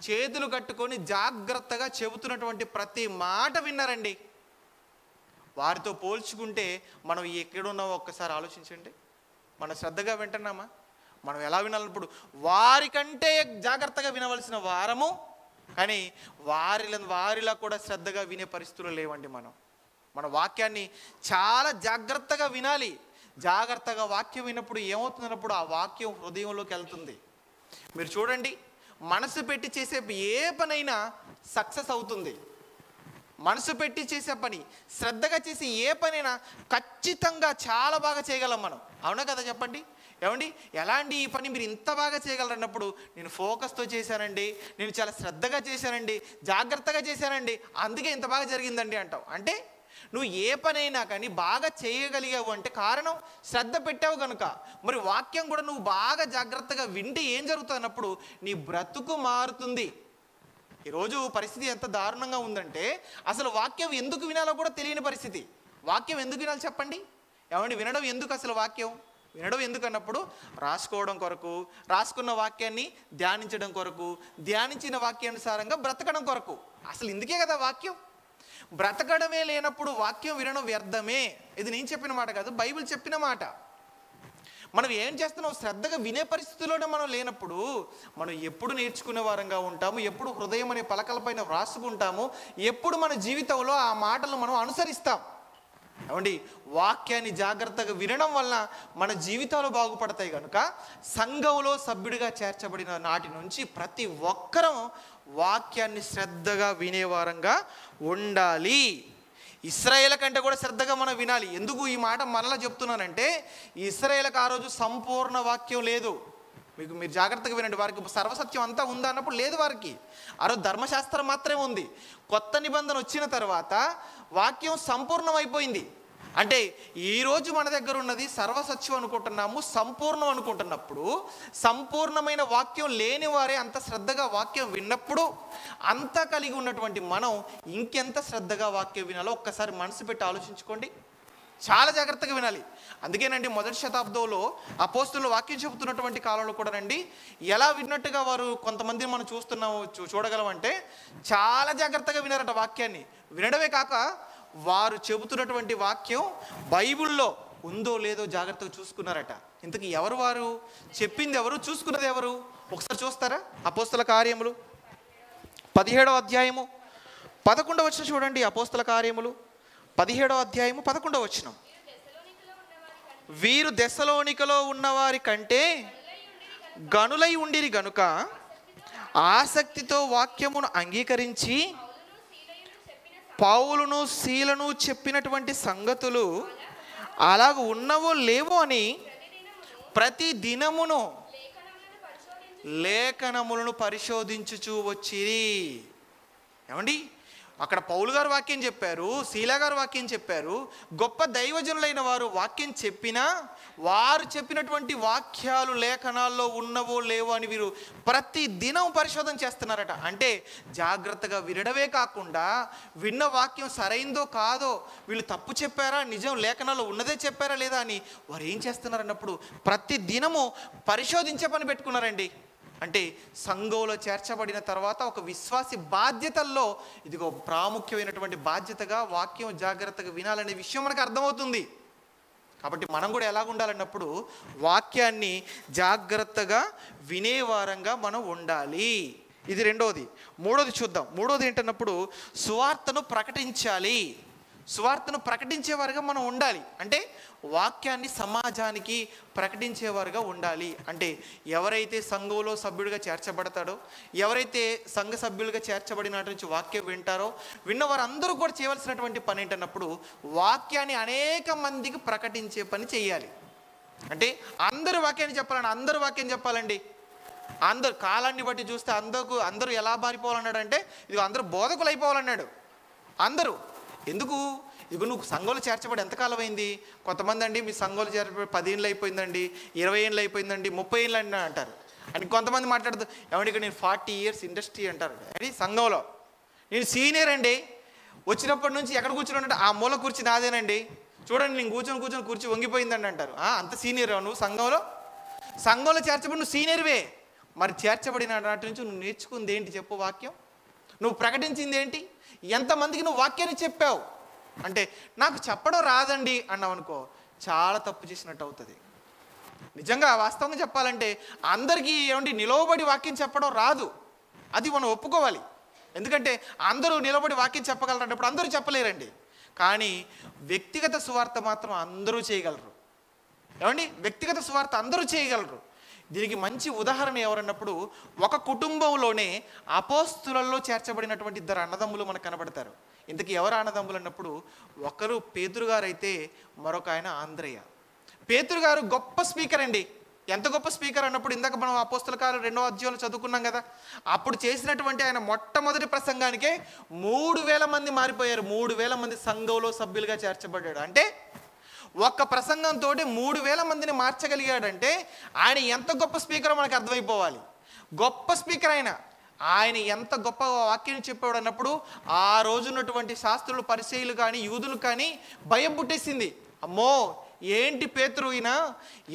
చేతులు కట్టుకొని జాగ్రత్తగా చెబుతున్నటువంటి ప్రతి మాట విన్నారండి. వారితో పోల్చుకుంటే మనం ఎక్కడున్నామో ఒక్కసారి ఆలోచించండి. మనం శ్రద్ధగా వింటున్నామా? మనం ఎలా వినాలన్నప్పుడు వారికంటే జాగ్రత్తగా వినవలసిన వారము, కానీ వారిలా కూడా శ్రద్ధగా వినే పరిస్థితులు లేవండి. మన వాక్యాన్ని చాలా జాగ్రత్తగా వినాలి. జాగ్రత్తగా వాక్యం విన్నప్పుడు ఏమవుతున్నప్పుడు ఆ వాక్యం హృదయంలోకి వెళ్తుంది. మీరు చూడండి, మనసు పెట్టి చేసే ఏ పనైనా సక్సెస్ అవుతుంది. మనసు పెట్టి చేసే పని, శ్రద్ధగా చేసే ఏ పనైనా ఖచ్చితంగా చాలా బాగా చేయగలం మనం. అవునా కదా చెప్పండి? ఏమండి? ఎలాంటి ఈ పని మీరు ఇంత బాగా చేయగలరన్నప్పుడు నేను ఫోకస్తో చేశానండి, నేను చాలా శ్రద్ధగా చేశానండి, జాగ్రత్తగా చేశానండి, అందుకే ఇంత బాగా జరిగిందండి అంటావు. అంటే నువ్వు ఏ పనైనా కానీ బాగా చేయగలిగావు అంటే కారణం శ్రద్ధ పెట్టావు కనుక. మరి వాక్యం కూడా నువ్వు బాగా జాగ్రత్తగా వింటే ఏం జరుగుతుంది అన్నప్పుడు నీ బ్రతుకు మారుతుంది. ఈరోజు పరిస్థితి ఎంత దారుణంగా ఉందంటే అసలు వాక్యం ఎందుకు వినాలో కూడా తెలియని పరిస్థితి. వాక్యం ఎందుకు వినాలి చెప్పండి? ఏమండి? వినడం ఎందుకు? అసలు వాక్యం వినడం ఎందుకు అన్నప్పుడు రాసుకోవడం కొరకు, రాసుకున్న వాక్యాన్ని ధ్యానించడం కొరకు, ధ్యానించిన వాక్యానుసారంగా బ్రతకడం కొరకు. అసలు ఇందుకే కదా వాక్యం. బ్రతకడమే లేనప్పుడు వాక్యం వినడం వ్యర్థమే. ఇది నేను చెప్పిన మాట కాదు, బైబిల్ చెప్పిన మాట. మనం ఏం చేస్తున్నాం? శ్రద్ధగా వినే పరిస్థితుల్లోనే మనం లేనప్పుడు మనం ఎప్పుడు నేర్చుకునే వారంగా ఉంటాము, ఎప్పుడు హృదయం అనే పలకలపైన వ్రాసుకుంటాము, ఎప్పుడు మన జీవితంలో ఆ మాటలను మనం అనుసరిస్తాం. ఏమండి? వాక్యాన్ని జాగ్రత్తగా వినడం వల్ల మన జీవితాలు బాగుపడతాయి కనుక సంఘంలో సభ్యుడిగా చేర్చబడిన నాటి నుంచి ప్రతి ఒక్కరం వాక్యాన్ని శ్రద్ధగా వినేవారంగా ఉండాలి. ఇశ్రాయేలు కంటే కూడా శ్రద్ధగా మనం వినాలి. ఎందుకు ఈ మాట మరలా చెప్తున్నానంటే ఇశ్రాయేలుకు ఆ రోజు సంపూర్ణ వాక్యం లేదు. మీరు జాగ్రత్తగా వినండి. వారికి సర్వసత్యం అంతా ఉందా అన్నప్పుడు లేదు. వారికి ఆ రోజు ధర్మశాస్త్రం మాత్రమే ఉంది. కొత్త నిబంధన వచ్చిన తర్వాత వాక్యం సంపూర్ణమైపోయింది. అంటే ఈరోజు మన దగ్గర ఉన్నది సర్వసత్యం అనుకుంటున్నాము, సంపూర్ణం అనుకుంటున్నప్పుడు సంపూర్ణమైన వాక్యం లేని వారే అంత శ్రద్ధగా వాక్యం విన్నప్పుడు అంతా కలిగి ఉన్నటువంటి మనం ఇంకెంత శ్రద్ధగా వాక్యం వినాలో ఒక్కసారి మనసు పెట్టి ఆలోచించుకోండి. చాలా జాగ్రత్తగా వినాలి. అందుకేనండి మొదటి శతాబ్దంలో అపోస్తులు వాక్యం చెబుతున్నటువంటి కాలంలో కూడా రండి ఎలా విన్నట్టుగా వారు కొంతమందిని మనం చూడగలమంటే చాలా జాగ్రత్తగా వినారట వాక్యాన్ని. వినడమే కాక వారు చెబుతున్నటువంటి వాక్యం బైబిల్లో ఉందో లేదో జాగ్రత్తగా చూసుకున్నారట. ఇంతకీ ఎవరు వారు? చెప్పింది ఎవరు? చూసుకున్నది ఎవరు? ఒకసారి చూస్తారా? అపోస్తల కార్యములు 17వ అధ్యాయము 11వ వచనం చూడండి. అపోస్తల కార్యములు 17వ అధ్యాయము 11వ వచనం. వీరు దెస్సలోనికలో ఉన్నవారి కంటే గనులై ఉండిరి గనుక ఆసక్తితో వాక్యమును అంగీకరించి పౌలును శీలను చెప్పినటువంటి సంగతులు అలాగ ఉన్నవో లేవో అని ప్రతి దినమును లేఖనములను పరిశోధించుచూ వచ్చిరి. ఏమండి, అక్కడ పౌలు గారు వాక్యం చెప్పారు, శీలా గారు వాక్యం చెప్పారు. గొప్ప దైవజనులైన వారు వాక్యం చెప్పినా వారు చెప్పినటువంటి వాక్యాలు లేఖనాల్లో ఉన్నవో లేవో అని వీరు ప్రతి దినం పరిశోధన చేస్తున్నారట. అంటే జాగ్రత్తగా వినడమే కాకుండా విన్న వాక్యం సరైందో కాదో, వీళ్ళు తప్పు చెప్పారా, నిజం లేఖనాల్లో ఉన్నదే చెప్పారా లేదా అని వారు ఏం చేస్తున్నారన్నప్పుడు ప్రతి దినము పరిశోధించే పని పెట్టుకున్నారండి. అంటే సంఘంలో చేర్చబడిన తర్వాత ఒక విశ్వాసి బాధ్యతల్లో ఇదిగో ప్రాముఖ్యమైనటువంటి బాధ్యతగా వాక్యం జాగ్రత్తగా వినాలనే విషయం మనకు అర్థమవుతుంది. కాబట్టి మనం కూడా ఎలాగ ఉండాలన్నప్పుడు వాక్యాన్ని జాగ్రత్తగా వినేవారంగా మనం ఉండాలి. ఇది రెండోది. మూడోది చూద్దాం. మూడోది ఏంటన్నప్పుడు సువార్తను ప్రకటించాలి. సువార్తను ప్రకటించేవారుగా మనం ఉండాలి. అంటే వాక్యాన్ని సమాజానికి ప్రకటించేవారుగా ఉండాలి. అంటే ఎవరైతే సంఘంలో సభ్యుడిగా చేర్చబడతాడో, ఎవరైతే సంఘ సభ్యులుగా చేర్చబడినట్టు నుంచి వాక్యం వింటారో, విన్నవారు అందరూ కూడా చేయవలసినటువంటి పని ఏంటన్నప్పుడు వాక్యాన్ని అనేక మందికి ప్రకటించే పని చేయాలి. అంటే అందరూ వాక్యాన్ని చెప్పాలండి, అందరూ వాక్యం చెప్పాలండి. అందరూ కాలాన్ని బట్టి చూస్తే అందరూ ఎలా మారిపోవాలన్నాడు అంటే ఇది అందరూ బోధకులు అయిపోవాలన్నాడు. అందరూ ఎందుకు? ఇక నువ్వు సంఘంలో చేర్చబడి ఎంతకాలం అయింది? కొంతమంది అండి మీ సంఘంలో చేర్చబడి 10 ఏళ్ళు అయిపోయిందండి, 20 ఏళ్ళు అయిపోయిందండి, 30 ఏళ్ళు అని అంటారు. అని కొంతమంది మాట్లాడుతూ ఏమంటే ఇక్కడ నేను 40 years ఇండస్ట్రీ అంటారు. అది సంఘంలో నేను సీనియర్ అండి, వచ్చినప్పటి నుంచి ఎక్కడ కూర్చున్నానంటే ఆ మూల కూర్చి నాదేనండి, చూడండి నేను కూర్చొని కూర్చి వంగిపోయిందండి అంటారు. అంత సీనియర్ నువ్వు సంఘంలో చేర్చబడి నువ్వు సీనియర్వే. మరి చేర్చబడిన నాటి నుంచి నువ్వు నేర్చుకుంది ఏంటి చెప్పు? వాక్యం. నువ్వు ప్రకటించింది ఏంటి? ఎంతమందికి నువ్వు వాక్యాన్ని చెప్పావు? అంటే నాకు చెప్పడం రాదండి అన్నావు అనుకో, చాలా తప్పు చేసినట్టు అవుతుంది. నిజంగా వాస్తవంగా చెప్పాలంటే అందరికీ ఏమండి నిలవబడి వాక్యం చెప్పడం రాదు, అది మనం ఒప్పుకోవాలి. ఎందుకంటే అందరూ నిలబడి వాక్యం చెప్పగలరన్నప్పుడు అందరూ చెప్పలేరండి. కానీ వ్యక్తిగత సువార్త మాత్రం అందరూ చేయగలరు. ఏమండి, వ్యక్తిగత సువార్త అందరూ చేయగలరు. దీనికి మంచి ఉదాహరణ ఎవరన్నప్పుడు ఒక కుటుంబంలోనే అపోస్తులలో చేర్చబడినటువంటి 2 అన్నదమ్ములు మనకు కనబడతారు. ఇంతకీ ఎవరు అన్నదమ్ములు అన్నప్పుడు ఒకరు పేతురు గారు అయితే మరొక ఆయన ఆంద్రయ్య. పేతురు గారు గొప్ప స్పీకర్ అండి. ఎంత గొప్ప స్పీకర్ అన్నప్పుడు ఇందాక మనం అపోస్తల కార్యాలు 2వ అధ్యాయంలో చదువుకున్నాం కదా. అప్పుడు చేసినటువంటి ఆయన మొట్టమొదటి ప్రసంగానికే 3000 మంది మారిపోయారు. 3000 మంది సంఘంలో సభ్యులుగా చేర్చబడ్డాడు. అంటే ఒక్క ప్రసంగంతో 3000 మందిని మార్చగలిగాడంటే ఆయన ఎంత గొప్ప స్పీకరో మనకు అర్థమైపోవాలి. గొప్ప స్పీకర్ ఆయన ఎంత గొప్ప వాక్యం చెప్పాడు అన్నప్పుడు ఆ రోజున్నటువంటి శాస్త్రులు, పరిసయ్యులు కానీ యూదులు కానీ భయం పుట్టేసింది. అమ్మో ఏంటి పేతురు ఈయన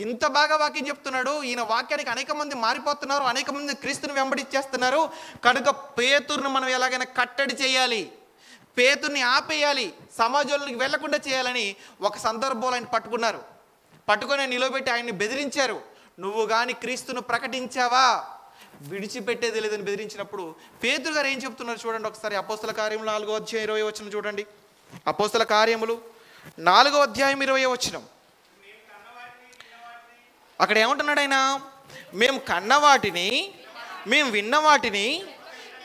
ఇంత బాగా వాక్యం చెప్తున్నాడు, ఈయన వాక్యానికి అనేక మంది మారిపోతున్నారు, అనేక మంది క్రీస్తుని వెంబడిచ్చేస్తున్నారు, కనుక పేతురును మనం ఎలాగైనా కట్టడి చేయాలి, పేతుర్ని ఆపేయాలి, సమాజంలోకి వెళ్లకుండా చేయాలని ఒక సందర్భంలో ఆయన పట్టుకొని నిలబెట్టి ఆయన్ని బెదిరించారు. నువ్వు కానీ క్రీస్తును ప్రకటించావా విడిచిపెట్టేది లేదని బెదిరించినప్పుడు పేతురు గారు ఏం చెప్తున్నారు చూడండి ఒకసారి. అపోస్తల కార్యములు 4వ అధ్యాయం 20వ వచనం చూడండి. అపోస్తల కార్యములు 4వ అధ్యాయం 20వ వచనం. అక్కడ ఏమంటున్నాడు ఆయన? మేము కన్నవాటిని మేము విన్నవాటిని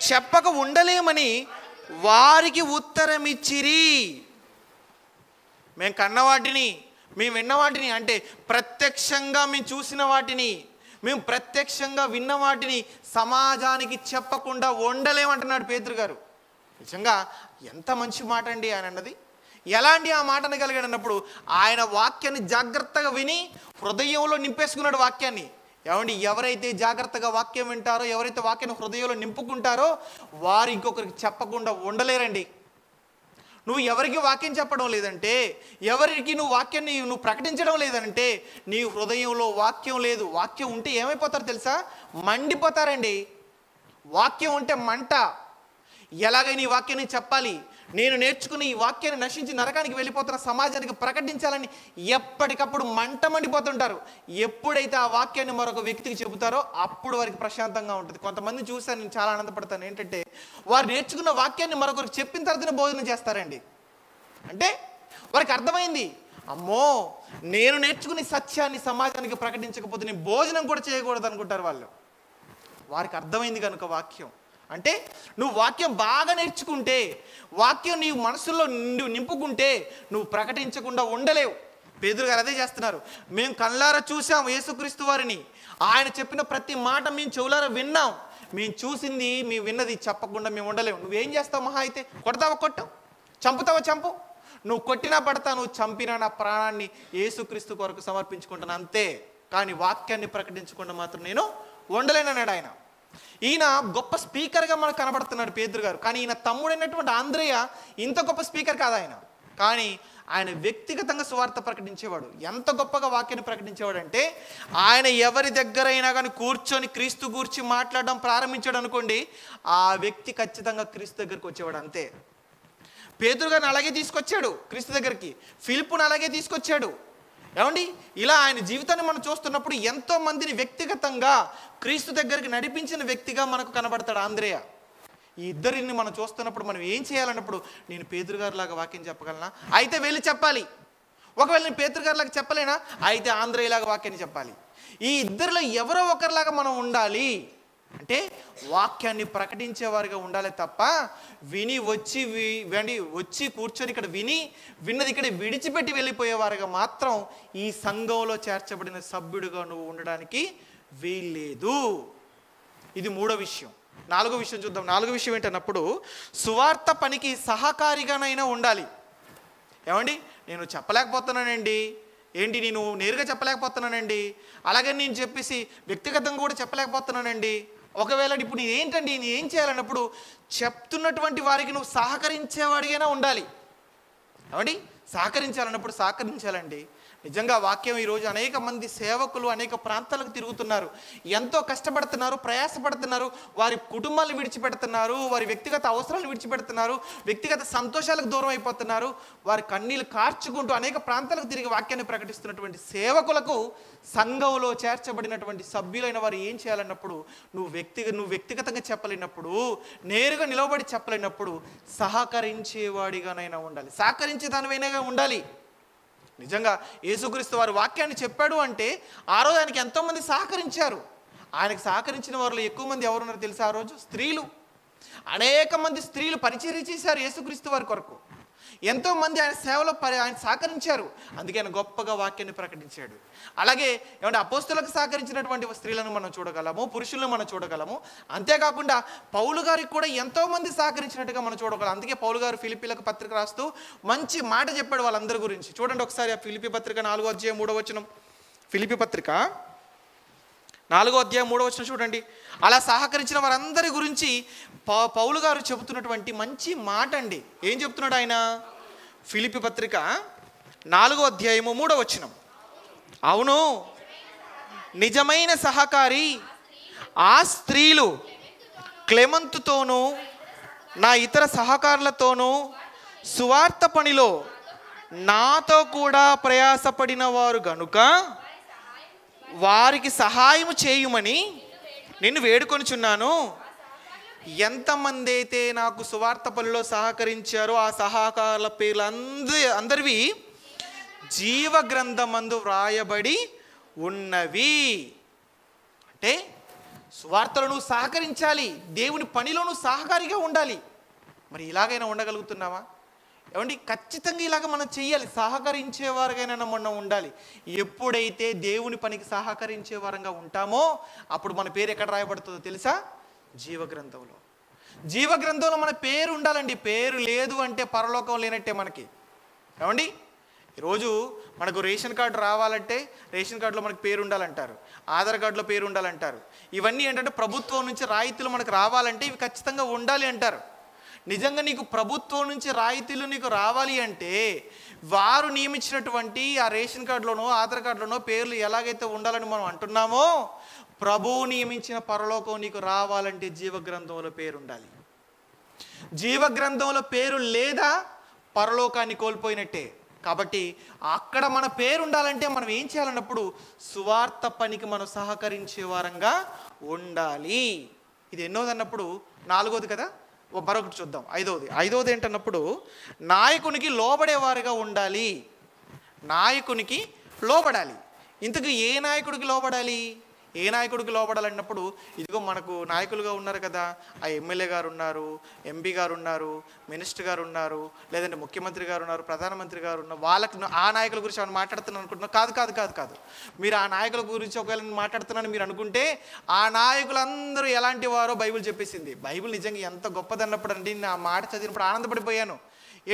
చెప్పక ఉండలేమని వారికి ఉత్తరం ఇచ్చిరి. మేము కన్నవాటిని మేము విన్నవాటిని అంటే ప్రత్యక్షంగా మేము చూసిన వాటిని, మేము ప్రత్యక్షంగా విన్న వాటిని సమాజానికి చెప్పకుండా ఉండలేమంటున్నాడు పేతురు గారు. నిజంగా ఎంత మంచి మాట అండి ఆయన అన్నది. ఎలాంటి ఆ మాట అనగలిగాడు అన్నప్పుడు ఆయన వాక్యాన్ని జాగ్రత్తగా విని హృదయంలో నింపేసుకున్నాడు వాక్యాన్ని. ఏమండి, ఎవరైతే జాగ్రత్తగా వాక్యం వింటారో, ఎవరైతే వాక్యాన్ని హృదయంలో నింపుకుంటారో వారు ఇంకొకరికి చెప్పకుండా ఉండలేరండి. నువ్వు ఎవరికి వాక్యం చెప్పడం లేదంటే, ఎవరికి నువ్వు వాక్యాన్ని నువ్వు ప్రకటించడం లేదంటే నీ హృదయంలో వాక్యం లేదు. వాక్యం ఉంటే ఏమైపోతారు తెలుసా? మండిపోతారండి. వాక్యం ఉంటే మంట. ఎలాగైనా ఈ వాక్యాన్ని చెప్పాలి, నేను నేర్చుకుని ఈ వాక్యాన్ని నశించి నరకానికి వెళ్ళిపోతున్న సమాజానికి ప్రకటించాలని ఎప్పటికప్పుడు మండిపోతుంటారు. ఎప్పుడైతే ఆ వాక్యాన్ని మరొక వ్యక్తికి చెబుతారో అప్పుడు వారికి ప్రశాంతంగా ఉంటుంది. కొంతమంది చూసాను, నేను చాలా ఆనందపడతాను. ఏంటంటే వారు నేర్చుకున్న వాక్యాన్ని మరొకరికి చెప్పిన తర్వాతనే భోజనం చేస్తారండి. అంటే వారికి అర్థమైంది, అమ్మో నేను నేర్చుకునే సత్యాన్ని సమాజానికి ప్రకటించకపోతే నేను భోజనం కూడా చేయకూడదు అనుకుంటారు వాళ్ళు. వారికి అర్థమైంది కనుక వాక్యం అంటే నువ్వు వాక్యం బాగా నేర్చుకుంటే, వాక్యం నీ మనసులో నింపుకుంటే నువ్వు ప్రకటించకుండా ఉండలేవు. పేతురు గారు అదే చేస్తున్నారు. మేము కళ్ళారా చూసాం యేసుక్రీస్తు వారిని, ఆయన చెప్పిన ప్రతి మాట మేము చెవులారా విన్నాం, మేము చూసింది మేము విన్నది చెప్పకుండా మేము ఉండలేము. నువ్వేం చేస్తావు? మహా అయితే కొడతావా కొట్టు, చంపుతావా చంపు, నువ్వు కొట్టినా పడతా, నువ్వు చంపినా నా ప్రాణాన్ని యేసుక్రీస్తు కొరకు సమర్పించుకుంటాను అంతే, కానీ వాక్యాన్ని ప్రకటించకుండా మాత్రం నేను ఉండలేనన్నాడు ఆయన. ఈయన గొప్ప స్పీకర్గా మనకు కనబడుతున్నాడు పేతురు గారు, కానీ ఈయన తమ్ముడైనటువంటి ఆంద్రేయ ఇంత గొప్ప స్పీకర్ కాదు ఆయన. కానీ ఆయన వ్యక్తిగతంగా సువార్త ప్రకటించేవాడు. ఎంత గొప్పగా వాక్యాన్ని ప్రకటించేవాడు అంటే, ఆయన ఎవరి దగ్గరైనా కానీ కూర్చొని క్రీస్తు గూర్చి మాట్లాడడం ప్రారంభించాడు అనుకోండి, ఆ వ్యక్తి ఖచ్చితంగా క్రీస్తు దగ్గరికి వచ్చేవాడు అంతే. పేతురు గారిని అలాగే తీసుకొచ్చాడు క్రీస్తు దగ్గరికి, ఫిలిప్పుని అలాగే తీసుకొచ్చాడు. ఏమండి, ఇలా ఆయన జీవితాన్ని మనం చూస్తున్నప్పుడు ఎంతో మందిని వ్యక్తిగతంగా క్రీస్తు దగ్గరికి నడిపించిన వ్యక్తిగా మనకు కనబడతాడు ఆంద్రేయ. ఈ ఇద్దరిని మనం చూస్తున్నప్పుడు మనం ఏం చేయాలన్నప్పుడు, నేను పేతురు గారిలాగా వాక్యం చెప్పగలనా? అయితే వెళ్ళి చెప్పాలి. ఒకవేళ నేను పేతురు గారిలాగా చెప్పలేనా? అయితే ఆంద్రేయలాగా వాక్యాన్ని చెప్పాలి. ఈ ఇద్దరిలో ఎవరో ఒకరిలాగా మనం ఉండాలి. అంటే వాక్యాన్ని ప్రకటించేవారుగా ఉండాలి తప్ప విని వచ్చి కూర్చొని ఇక్కడ విన్నది ఇక్కడ విడిచిపెట్టి వెళ్ళిపోయేవారుగా మాత్రం ఈ సంఘంలో చేర్చబడిన సభ్యుడిగా నువ్వు ఉండడానికి వీల్లేదు. ఇది 3వ విషయం. 4వ విషయం చూద్దాం. 4వ విషయం ఏంటన్నప్పుడు, సువార్త పనికి సహకారిగానైనా ఉండాలి. ఏమండి, నేను చెప్పలేకపోతున్నానండి, ఏంటి నేను నేరుగా చెప్పలేకపోతున్నానండి, అలాగే నేను చెప్పేసి వ్యక్తిగతంగా కూడా చెప్పలేకపోతున్నానండి. ఒకవేళ ఇప్పుడు నేను ఏంటండి నేను ఏం చేయాలన్నప్పుడు, చెప్తున్నటువంటి వారికి నువ్వు సహకరించేవాడిగైనా ఉండాలి. ఏమండి, సహకరించాలన్నప్పుడు సహకరించాలండి. నిజంగా వాక్యం ఈరోజు అనేక మంది సేవకులు అనేక ప్రాంతాలకు తిరుగుతున్నారు, ఎంతో కష్టపడుతున్నారు, ప్రయాసపడుతున్నారు, వారి కుటుంబాలను విడిచిపెడుతున్నారు, వారి వ్యక్తిగత అవసరాలు విడిచిపెడుతున్నారు, వ్యక్తిగత సంతోషాలకు దూరం అయిపోతున్నారు, వారి కన్నీళ్ళు కార్చుకుంటూ అనేక ప్రాంతాలకు తిరిగి వాక్యాన్ని ప్రకటిస్తున్నటువంటి సేవకులకు సంఘంలో చేర్చబడినటువంటి సభ్యులైన వారు ఏం చేయాలన్నప్పుడు, నువ్వు వ్యక్తిగతంగా చెప్పలేనప్పుడు, నేరుగా నిలబడి చెప్పలేనప్పుడు సహకరించేవాడిగానైనా ఉండాలి, సహకరించేదానివైనా ఉండాలి. నిజంగా యేసుక్రీస్తు వారు వాక్యాన్ని చెప్పాడు అంటే ఆ రోజు ఆయనకి ఎంతోమంది సహకరించారు. ఆయనకు సహకరించిన వారిలో ఎక్కువ మంది ఎవరున్నారో తెలుసా? ఆ రోజు స్త్రీలు. అనేక మంది స్త్రీలు పరిచర్య చేశారు యేసుక్రీస్తు వారి కొరకు. ఎంతోమంది ఆయన సేవలో ఆయన సహకరించారు. అందుకే ఆయన గొప్పగా వాక్యాన్ని ప్రకటించాడు. అలాగే ఏమంటే అపోస్తులకు సహకరించినటువంటి స్త్రీలను మనం చూడగలము, పురుషులను మనం చూడగలము. అంతేకాకుండా పౌలు గారికి కూడా ఎంతోమంది సహకరించినట్టుగా మనం చూడగలం. అందుకే పౌలు గారు ఫిలిప్పీలకు పత్రిక రాస్తూ మంచి మాట చెప్పాడు వాళ్ళందరి గురించి. చూడండి ఒకసారి ఆ ఫిలిప్పీ పత్రిక 4వ అధ్యాయం 3వ వచనం. ఫిలిప్పీ పత్రిక 4వ అధ్యాయం 3వ వచనం చూడండి. అలా సహకరించిన వారందరి గురించి పౌలు గారు చెబుతున్నటువంటి మంచి మాట అండి. ఏం చెప్తున్నాడు ఆయన? ఫిలిప్పీ పత్రిక 4వ అధ్యాయము 3వ వచనం. అవును, నిజమైన సహకారి ఆ స్త్రీలు క్లెమెంతుతోనూ నా ఇతర సహకారులతోనూ సువార్త పనిలో నాతో కూడా ప్రయాసపడిన వారు గనుక వారికి సహాయం చేయుమని నిన్ను వేడుకొనుచున్నాను. ఎంతమంది అయితే నాకు సువార్త పనిలో సహకరించారో ఆ సహకారుల పేర్లు అందరివి జీవ గ్రంథమందు వ్రాయబడి ఉన్నవి. అంటే సువార్తలో నువ్వు సహకరించాలి, దేవుని పనిలో నువ్వు సహకారిగా ఉండాలి. మరి ఇలాగైనా ఉండగలుగుతున్నావా? ఏమండి, ఖచ్చితంగా ఇలాగ మనం చెయ్యాలి, సహకరించేవారుగానైనా మనం ఉండాలి. ఎప్పుడైతే దేవుని పనికి సహకరించే వారంగా ఉంటామో అప్పుడు మన పేరు ఎక్కడ రాయబడుతుందో తెలుసా? జీవగ్రంథంలో. జీవగ్రంథంలో మన పేరు ఉండాలండి. పేరు లేదు అంటే పరలోకం లేనట్టే మనకి. ఏమండి, ఈరోజు మనకు రేషన్ కార్డు రావాలంటే రేషన్ కార్డులో మనకు పేరు ఉండాలంటారు, ఆధార్ కార్డులో పేరు ఉండాలంటారు. ఇవన్నీ ఏంటంటే ప్రభుత్వం నుంచి రాయితీలు మనకు రావాలంటే ఇవి ఖచ్చితంగా ఉండాలి అంటారు. నిజంగా నీకు ప్రభుత్వం నుంచి రాయితీలు నీకు రావాలి అంటే వారు నియమించినటువంటి ఆ రేషన్ కార్డులోనో ఆధార్ కార్డులోనో పేర్లు ఎలాగైతే ఉండాలని మనం అంటున్నామో, ప్రభువు నియమించిన పరలోకం నీకు రావాలంటే జీవగ్రంథంలో పేరు ఉండాలి. జీవగ్రంథంలో పేరు లేదా పరలోకాన్ని కోల్పోయినట్టే. కాబట్టి అక్కడ మన పేరు ఉండాలంటే మనం ఏం చేయాలన్నప్పుడు సువార్త పనికి మనం సహకరించే వారంగా ఉండాలి. ఇది ఎన్నోది అన్నప్పుడు 4వది కదా, మరొకటి చూద్దాం. 5వది ఏంటన్నప్పుడు నాయకునికి లోబడేవారుగా ఉండాలి. నాయకునికి లోబడాలి. ఇంతకు ఏ నాయకుడికి లోబడాలి? ఏ నాయకుడికి లోబడాలన్నప్పుడు ఇదిగో మనకు నాయకులుగా ఉన్నారు కదా, ఆ ఎమ్మెల్యే గారు ఉన్నారు, ఎంపీ గారు ఉన్నారు, మినిస్టర్ గారు ఉన్నారు, లేదంటే ముఖ్యమంత్రి గారు ఉన్నారు, ప్రధానమంత్రి గారు ఉన్నారు. వాళ్ళకి ఆ నాయకుల గురించి ఏమైనా మాట్లాడుతున్నాను అనుకుంటున్నాను? కాదు కాదు కాదు కాదు. మీరు ఆ నాయకుల గురించి ఒకవేళ మాట్లాడుతున్నాను మీరు అనుకుంటే, ఆ నాయకులందరూ ఎలాంటి వారో బైబిల్ చెప్పేసింది. బైబిల్ నిజంగా ఎంత గొప్పదన్నప్పుడు అండి, నా మాట చదివినప్పుడు ఆనందపడిపోయాను.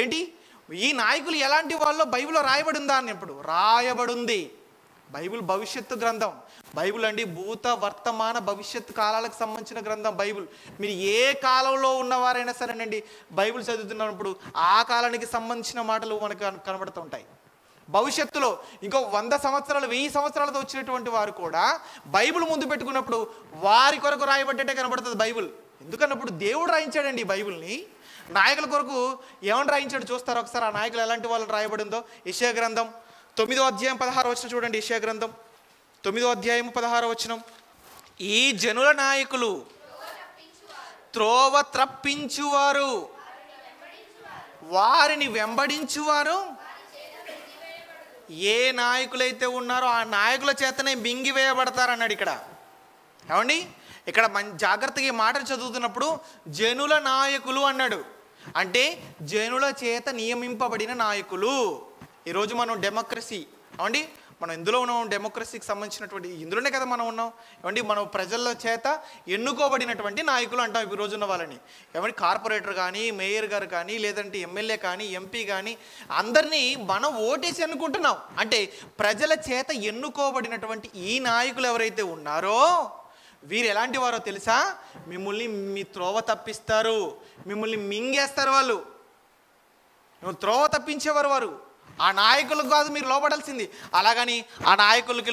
ఏంటి ఈ నాయకులు ఎలాంటి వాళ్ళో బైబిల్లో రాయబడి ఉందా అన్నప్పుడు రాయబడి ఉంది. బైబిల్ భవిష్యత్తు గ్రంథం. బైబిల్ అండి భూత వర్తమాన భవిష్యత్తు కాలాలకు సంబంధించిన గ్రంథం బైబిల్. మీరు ఏ కాలంలో ఉన్నవారైనా సరేనండి బైబిల్ చదువుతున్నప్పుడు ఆ కాలానికి సంబంధించిన మాటలు మనకు కనబడుతూ ఉంటాయి. భవిష్యత్తులో ఇంకో 100 సంవత్సరాలు 1000 సంవత్సరాలతో వచ్చినటువంటి వారు కూడా బైబిల్ ముందు పెట్టుకున్నప్పుడు వారి కొరకు రాయబడ్డట్టే కనబడుతుంది బైబిల్. ఎందుకన్నప్పుడు దేవుడు రాయించాడండి ఈ బైబిల్ని. నాయకుల కొరకు ఏమని రాయించాడు చూస్తారు ఒకసారి. ఆ నాయకులు ఎలాంటి వాళ్ళు రాయబడిందో యెషయా గ్రంథం 9వ అధ్యాయం 16వ వచనం చూడండి. యెషయా గ్రంథం 9వ అధ్యాయం 16వ వచనం. ఈ జనుల నాయకులు త్రోవ త్రప్పించువారు, వారిని వెంబడించువారు. ఏ నాయకులైతే ఉన్నారో ఆ నాయకుల చేతనే మింగివేయబడతారు అన్నాడు ఇక్కడ. ఏమండి ఇక్కడ జాగ్రత్తగా ఈ మాటలు చదువుతున్నప్పుడు జనుల నాయకులు అన్నాడు. అంటే జనుల చేత నియమింపబడిన నాయకులు. ఈరోజు మనం డెమోక్రసీ ఏమండి, మనం ఎందులో ఉన్నాం? డెమోక్రసీకి సంబంధించినటువంటి ఇందులోనే కదా మనం ఉన్నాం. ఏమండి మనం ప్రజల చేత ఎన్నుకోబడినటువంటి నాయకులు అంటాం ఈ రోజున్న వాళ్ళని. ఏమంటే కార్పొరేటర్ కానీ, మేయర్ గారు కానీ, లేదంటే ఎమ్మెల్యే కానీ, ఎంపీ కానీ అందరినీ మనం ఓటేసి ఎన్నుకుంటున్నాం. అంటే ప్రజల చేత ఎన్నుకోబడినటువంటి ఈ నాయకులు ఎవరైతే ఉన్నారో వీరు ఎలాంటి వారో తెలుసా? మిమ్మల్ని మీ త్రోవ తప్పిస్తారు, మిమ్మల్ని మింగేస్తారు. వాళ్ళు త్రోవ తప్పించేవారు వారు. ఆ నాయకులకు కాదు మీరు లోబడాల్సింది. అలాగని ఆ నాయకులకి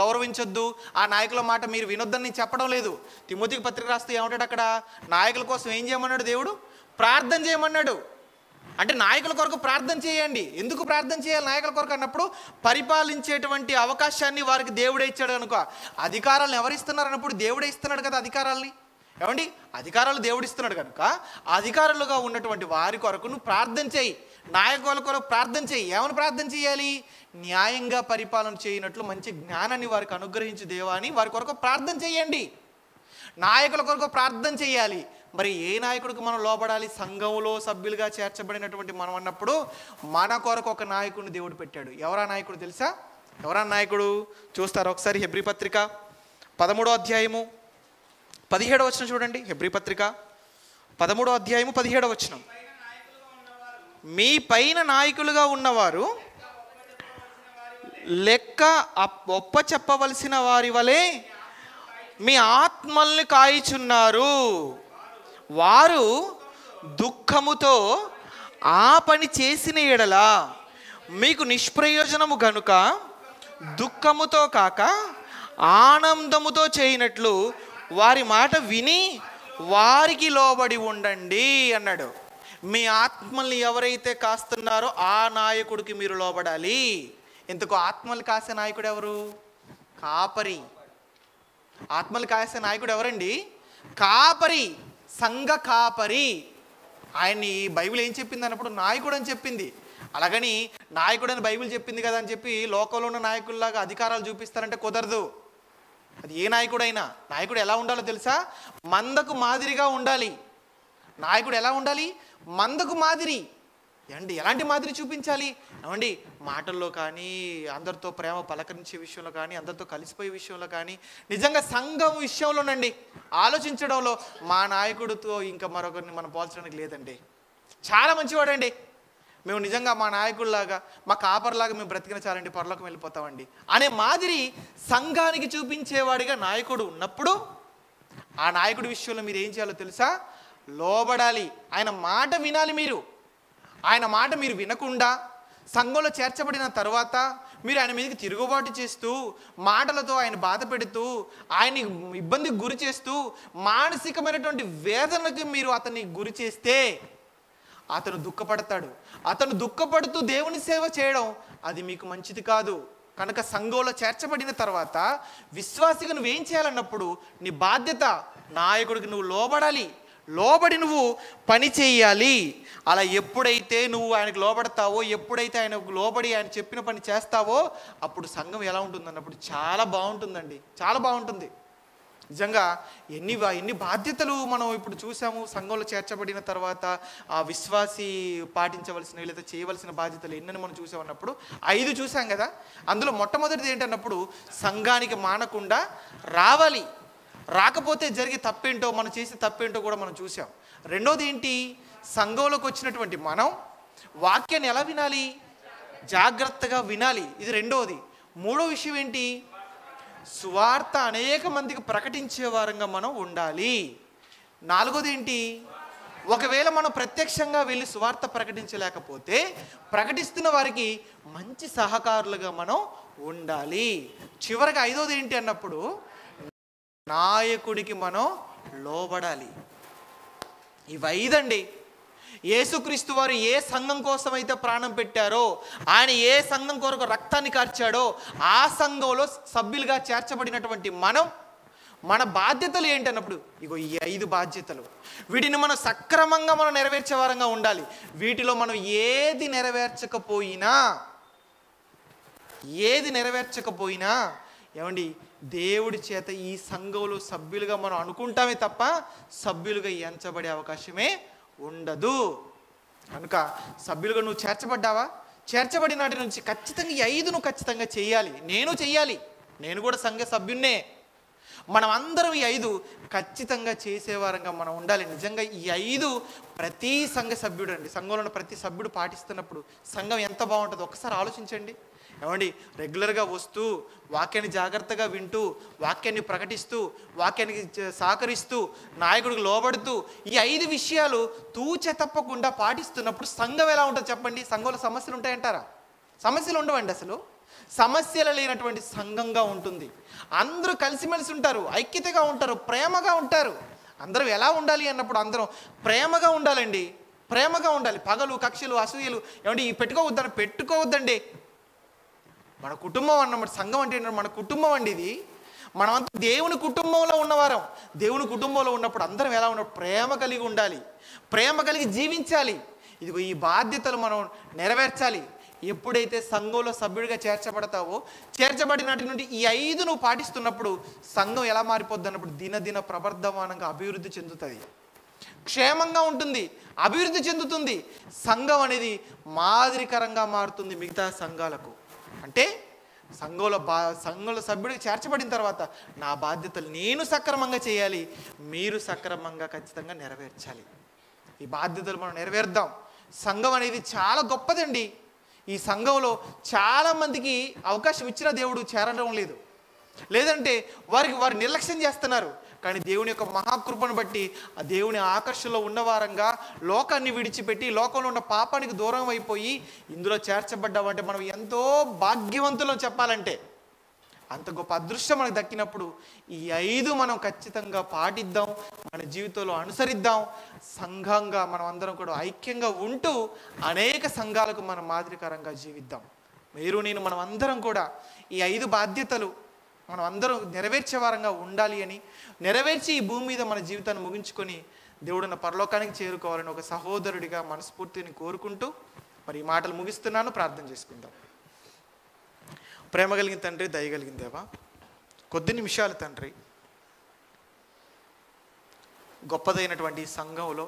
గౌరవించొద్దు, ఆ నాయకుల మాట మీరు వినొద్దని చెప్పడం లేదు. తిమోతికి పత్రిక రాస్తూ ఏమంటాడు అక్కడ? నాయకుల కోసం ఏం చేయమన్నాడు దేవుడు? ప్రార్థన చేయమన్నాడు. అంటే నాయకుల కొరకు ప్రార్థన చేయండి. ఎందుకు ప్రార్థన చేయాలి నాయకుల కొరకు అన్నప్పుడు? పరిపాలించేటువంటి అవకాశాన్ని వారికి దేవుడే ఇచ్చాడు కనుక. అధికారాలను ఎవరిస్తున్నారు అన్నప్పుడు దేవుడే ఇస్తున్నాడు కదా అధికారాల్ని. ఏమండి అధికారాలు దేవుడు ఇస్తున్నాడు కనుక అధికారులుగా ఉన్నటువంటి వారి కొరకు నువ్వు ప్రార్థన చేయి. నాయకుల కొరకు ప్రార్థన చేయి. ఏమని ప్రార్థన చేయాలి? న్యాయంగా పరిపాలన చేయనట్లు మంచి జ్ఞానాన్ని వారికి అనుగ్రహించు దేవా అని వారి కొరకు ప్రార్థన చేయండి. నాయకుల కొరకు ప్రార్థన చేయాలి. మరి ఏ నాయకుడికి మనం లోబడాలి? సంఘంలో సభ్యులుగా చేర్చబడినటువంటి మనం అన్నప్పుడు మన కొరకు ఒక నాయకుడిని దేవుడు పెట్టాడు. ఎవరా నాయకుడు తెలుసా? ఎవరా నాయకుడు చూస్తారు ఒకసారి. హెబ్రీ పత్రిక 13వ అధ్యాయము 17వ వచనం చూడండి. హెబ్రీ పత్రిక 13వ అధ్యాయము 17వ వచనం. మీ పైన నాయకులుగా ఉన్నవారు లెక్క ఒప్ప చెప్పవలసిన వారి వలె మీ ఆత్మల్ని కాయిచున్నారు. వారు దుఃఖముతో ఆ పని చేసిన ఎడల మీకు నిష్ప్రయోజనము గనుక దుఃఖముతో కాక ఆనందముతో చేయనట్లు వారి మాట విని వారికి లోబడి ఉండండి అన్నాడు. మీ ఆత్మల్ని ఎవరైతే కాస్తున్నారో ఆ నాయకుడికి మీరు లోబడాలి. ఇంతకు ఆత్మలు కాసే నాయకుడు ఎవరు? కాపరి. ఆత్మలు కాసే నాయకుడు ఎవరండి? కాపరి, సంఘ కాపరి. ఆయన్ని బైబిల్ ఏం చెప్పింది అన్నప్పుడు నాయకుడు అని చెప్పింది. అలాగని నాయకుడు అని బైబిల్ చెప్పింది కదా అని చెప్పి లోకంలో ఉన్న నాయకుల్లాగా అధికారాలు చూపిస్తారంటే కుదరదు. అది ఏ నాయకుడైనా. నాయకుడు ఎలా ఉండాలో తెలుసా? మందకు మాదిరిగా ఉండాలి. నాయకుడు ఎలా ఉండాలి? మందకు మాదిరి. ఏమండి ఎలాంటి మాదిరి చూపించాలి? ఏమండి మాటల్లో కానీ, అందరితో ప్రేమ పలకరించే విషయంలో కానీ, అందరితో కలిసిపోయే విషయంలో కానీ, నిజంగా సంఘం విషయంలోనండి ఆలోచించడంలో మా నాయకుడితో ఇంకా మరొకరిని మనం పోల్చడానికి లేదండి. చాలా మంచివాడండి, మేము నిజంగా మా నాయకుడిలాగా, మా కాపర్లాగా మేము బ్రతికిన చాలండి, పరలోకం వెళ్ళిపోతామండి అనే మాదిరి సంఘానికి చూపించేవాడిగా నాయకుడు ఉన్నప్పుడు ఆ నాయకుడి విషయంలో మీరు ఏం చేయాలో తెలుసా? లోబడాలి. ఆయన మాట వినాలి. మీరు ఆయన మాట మీరు వినకుండా సంఘంలో చేర్చబడిన తర్వాత మీరు ఆయన మీదకి తిరుగుబాటు చేస్తూ, మాటలతో ఆయన బాధ పెడుతూ, ఆయన్ని ఇబ్బందికి గురి చేస్తూ, మానసికమైనటువంటి వేదనకి మీరు అతన్ని గురి చేస్తే అతను దుఃఖపడతాడు. అతను దుఃఖపడుతూ దేవుని సేవ చేయడం అది మీకు మంచిది కాదు. కనుక సంఘంలో చేర్చబడిన తర్వాత విశ్వాసిగా నువ్వేం చేయాలన్నప్పుడు నీ బాధ్యత నాయకుడికి నువ్వు లోబడాలి. లోబడి నువ్వు పని చేయాలి. అలా ఎప్పుడైతే నువ్వు ఆయనకు లోబడతావో, ఎప్పుడైతే ఆయనకు లోబడి ఆయన చెప్పిన పని చేస్తావో, అప్పుడు సంఘం ఎలా ఉంటుంది అన్నప్పుడు చాలా బాగుంటుందండి, చాలా బాగుంటుంది. నిజంగా ఎన్ని బాధ్యతలు మనం ఇప్పుడు చూసాము. సంఘంలో చేర్చబడిన తర్వాత ఆ విశ్వాసి పాటించవలసిన లేదా చేయవలసిన బాధ్యతలు ఎన్నని మనం చూసామన్నప్పుడు 5 చూసాం కదా. అందులో మొట్టమొదటిది ఏంటన్నప్పుడు సంఘానికి మానకుండా రావాలి. రాకపోతే జరిగే తప్పేంటో, మనం చేసే తప్పేంటో కూడా మనం చూసాం. రెండోది ఏంటి, సంఘంలోకి వచ్చినటువంటి మనం వాక్యాన్ని ఎలా వినాలి, జాగ్రత్తగా వినాలి. ఇది రెండోది. మూడో విషయం ఏంటి, సువార్త అనేక మందికి ప్రకటించే వారంగా మనం ఉండాలి. నాలుగోది ఏంటి, ఒకవేళ మనం ప్రత్యక్షంగా వెళ్ళి సువార్త ప్రకటించలేకపోతే ప్రకటిస్తున్న వారికి మంచి సహకారులుగా మనం ఉండాలి. చివరిగా ఐదోది ఏంటి అన్నప్పుడు నాయకుడికి మనం లోబడాలి. ఇవి 5 అండి. యేసుక్రీస్తు వారు ఏ సంఘం కోసం అయితే ప్రాణం పెట్టారో, ఆయన ఏ సంఘం కొరకు రక్తాన్ని కార్చాడో, ఆ సంఘంలో సభ్యులుగా చేర్చబడినటువంటి మనం, మన బాధ్యతలు ఏంటన్నప్పుడు ఇగో ఈ 5 బాధ్యతలు. వీటిని మనం సక్రమంగా మనం నెరవేర్చే వారంగా ఉండాలి. వీటిలో మనం ఏది నెరవేర్చకపోయినా ఏమండి, దేవుడి చేత ఈ సంఘంలో సభ్యులుగా మనం అనుకుంటామే తప్ప సభ్యులుగా ఎంచబడే అవకాశమే ఉండదు. కనుక సభ్యులుగా నువ్వు చేర్చబడ్డావా, చేర్చబడిన నాటి నుంచి ఖచ్చితంగా ఈ 5 నువ్వు ఖచ్చితంగా చేయాలి. చెయ్యాలి, నేను కూడా సంఘ సభ్యున్నే. మనం అందరం ఈ 5 ఖచ్చితంగా చేసేవారంగా మనం ఉండాలి. నిజంగా ఈ 5 ప్రతి సంఘ సభ్యుడు అండి, సంఘంలో ఉన్న ప్రతి సభ్యుడు పాటిస్తున్నప్పుడు సంఘం ఎంత బాగుంటుందో ఒకసారి ఆలోచించండి. ఏమండి, రెగ్యులర్గా వస్తూ వాక్యాన్ని జాగ్రత్తగా వింటూ, వాక్యాన్ని ప్రకటిస్తూ, వాక్యానికి సహకరిస్తూ, నాయకుడికి లోబడుతూ, ఈ 5 విషయాలు తూచ తప్పకుండా పాటిస్తున్నప్పుడు సంఘం ఎలా ఉంటుంది చెప్పండి? సంఘంలో సమస్యలు ఉంటాయంటారా? సమస్యలు ఉండవండి. అసలు సమస్యలు లేనటువంటి సంఘంగా ఉంటుంది. అందరూ కలిసిమెలిసి ఉంటారు, ఐక్యతగా ఉంటారు, ప్రేమగా ఉంటారు. అందరూ ఎలా ఉండాలి అన్నప్పుడు అందరం ప్రేమగా ఉండాలండి, ప్రేమగా ఉండాలి. పగలు, కక్షలు, అసూయలు ఏమంటే పెట్టుకోవద్దండి. మన కుటుంబం అన్నమాట. సంఘం అంటే ఏంటంటే మన కుటుంబం అండి. ఇది మనమంతా దేవుని కుటుంబంలో ఉన్నవారం. దేవుని కుటుంబంలో ఉన్నప్పుడు అందరం ఎలా ఉన్నప్పుడు ప్రేమ కలిగి ఉండాలి, ప్రేమ కలిగి జీవించాలి. ఇదిగో ఈ బాధ్యతలు మనం నెరవేర్చాలి. ఎప్పుడైతే సంఘంలో సభ్యుడిగా చేర్చబడతావో, చేర్చబడినటి నుండి ఈ 5 నువ్వు పాటిస్తున్నప్పుడు సంఘం ఎలా మారిపోద్ది అన్నప్పుడు దినదిన ప్రవర్ధమానంగా అభివృద్ధి చెందుతుంది, క్షేమంగా ఉంటుంది, అభివృద్ధి చెందుతుంది. సంఘం అనేది మాదిరికరంగా మారుతుంది మిగతా సంఘాలకు. అంటే సంఘంలో సభ్యుడికి చేర్చబడిన తర్వాత నా బాధ్యతలు నేను సక్రమంగా చేయాలి, మీరు సక్రమంగా ఖచ్చితంగా నెరవేర్చాలి. ఈ బాధ్యతలు మనం నెరవేర్దాం. సంఘం అనేది చాలా గొప్పదండి. ఈ సంఘంలో చాలామందికి అవకాశం ఇచ్చిన దేవుడు చేరడం లేదు, లేదంటే వారు నిర్లక్ష్యం చేస్తున్నారు. కానీ దేవుని యొక్క మహాకృపను బట్టి ఆ దేవుని ఆకర్షణలో ఉన్నవారంగా లోకాన్ని విడిచిపెట్టి, లోకంలో ఉన్న పాపానికి దూరం అయిపోయి ఇందులో చేర్చబడ్డామంటే మనం ఎంతో భాగ్యవంతులం చెప్పాలంటే. అంత గొప్ప అదృష్టం మనకు దక్కినప్పుడు ఈ 5 మనం ఖచ్చితంగా పాటిద్దాం, మన జీవితంలో అనుసరిద్దాం. సంఘంగా మనం అందరం కూడా ఐక్యంగా ఉంటూ అనేక సంఘాలకు మనం మాదిరికరంగా జీవిద్దాం. మనం అందరం కూడా ఈ 5 బాధ్యతలు మనం అందరం నెరవేర్చే వారంగా ఉండాలి అని, నెరవేర్చి ఈ భూమి మీద మన జీవితాన్ని ముగించుకొని దేవుడున్న పరలోకానికి చేరుకోవాలని ఒక సహోదరుడిగా మనస్ఫూర్తిని కోరుకుంటూ మరి ఈ మాటలు ముగిస్తున్నాను. ప్రార్థన చేసుకుందాం. ప్రేమ కలిగిన తండ్రి, దయగలిగిన దేవా, కొద్ది నిమిషాలు తండ్రి గొప్పదైనటువంటి సంఘంలో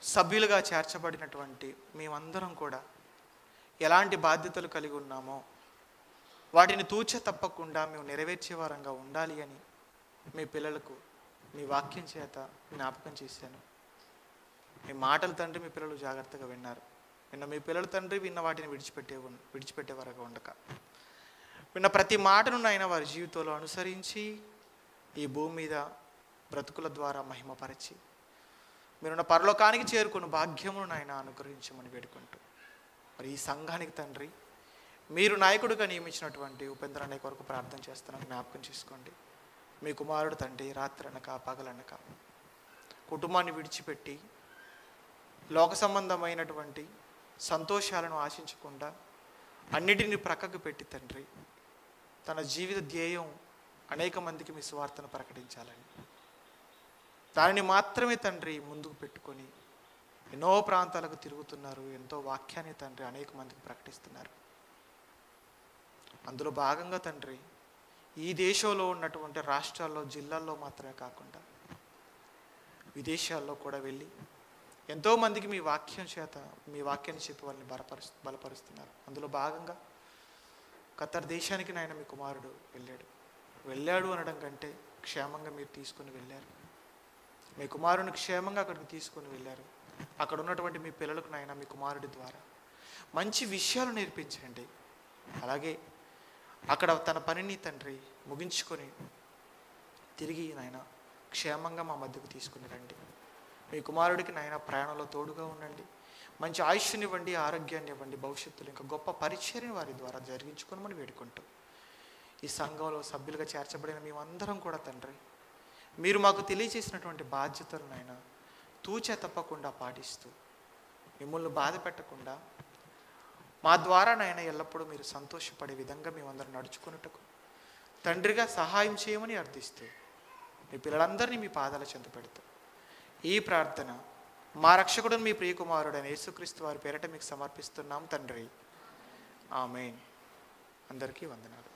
సభ్యులుగా చేర్చబడినటువంటి మేమందరం కూడా ఎలాంటి బాధ్యతలు కలిగి ఉన్నామో వాటిని తూచ తప్పకుండా మేము నెరవేర్చే వారంగా ఉండాలి అని మీ పిల్లలకు మీ వాక్యం చేత జ్ఞాపకం చేశాను. మీ మాటలు తండ్రి మీ పిల్లలు జాగ్రత్తగా విన్నారు. మీ పిల్లలు తండ్రి విన్న వాటిని విడిచిపెట్టే వారుగా ఉండక విన్న ప్రతి మాటను నాయన వారి జీవితంలో అనుసరించి ఈ భూమి మీద బ్రతుకుల ద్వారా మహిమపరచి మీరున్న పరలోకానికి చేరుకున్న భాగ్యమును నాయన అనుగ్రహించమని వేడుకుంటూ మరి ఈ సంఘానికి తండ్రి మీరు నాయకుడిగా నియమించినటువంటి ఉపేంద్ర అనే కొరకు ప్రార్థన చేస్తున్నాను. జ్ఞాపకం చేసుకోండి. మీ కుమారుడు తండ్రి రాత్రనక పగలనక కుటుంబాన్ని విడిచిపెట్టి లోక సంబంధమైనటువంటి సంతోషాలను ఆశించకుండా అన్నిటిని ప్రక్కకు పెట్టి తండ్రి తన జీవిత ధ్యేయం అనేక మందికి మీ సువార్తను ప్రకటించాలని దానిని మాత్రమే తండ్రి ముందుకు పెట్టుకొని ఎన్నో ప్రాంతాలకు తిరుగుతున్నారు. ఎంతో వాక్యాన్ని తండ్రి అనేక మందికి ప్రకటిస్తున్నారు. అందులో భాగంగా తండ్రి ఈ దేశంలో ఉన్నటువంటి రాష్ట్రాల్లో, జిల్లాల్లో మాత్రమే కాకుండా విదేశాల్లో కూడా వెళ్ళి ఎంతోమందికి మీ వాక్యం చేత, మీ వాక్యాన్ని చెప్పి వాళ్ళని బలపరుస్తున్నారు. అందులో భాగంగా ఖత్తర్ దేశానికి నాయన మీ కుమారుడు వెళ్ళాడు అనడం కంటే క్షేమంగా మీరు తీసుకుని వెళ్ళారు. మీ కుమారుని క్షేమంగా అక్కడికి తీసుకుని వెళ్ళారు. అక్కడ ఉన్నటువంటి మీ పిల్లలకు నాయన మీ కుమారుడి ద్వారా మంచి విషయాలు నేర్పించండి. అలాగే అక్కడ తన పనిని తండ్రి ముగించుకొని తిరిగి నాయన క్షేమంగా మా మధ్యకు తీసుకుని రండి. మీ కుమారుడికి నాయన ప్రయాణంలో తోడుగా ఉండండి. మంచి ఆయుష్ని ఇవ్వండి, ఆరోగ్యాన్ని ఇవ్వండి. భవిష్యత్తులో ఇంకా గొప్ప పరిచర్యని వారి ద్వారా జరిగించుకోమని వేడుకుంటూ ఈ సంఘంలో సభ్యులుగా చేర్చబడిన మేమందరం కూడా తండ్రి మీరు మాకు తెలియజేసినటువంటి బాధ్యతలను నాయన తూచే తప్పకుండా పాటిస్తూ మిమ్మల్ని బాధ పెట్టకుండా మా ద్వారా నాయన ఎల్లప్పుడూ మీరు సంతోషపడే విధంగా మేమందరం నడుచుకున్నట్టుకు తండ్రిగా సహాయం చేయమని అర్థిస్తూ మీ పిల్లలందరినీ మీ పాదాల చెంత పెడుతూ ఈ ప్రార్థన మా రక్షకుడు మీ ప్రియకుమారుడైన యేసుక్రీస్తు వారి పేరిట మీకు సమర్పిస్తున్నాం తండ్రి. ఆమేన్. అందరికీ వందనాలు.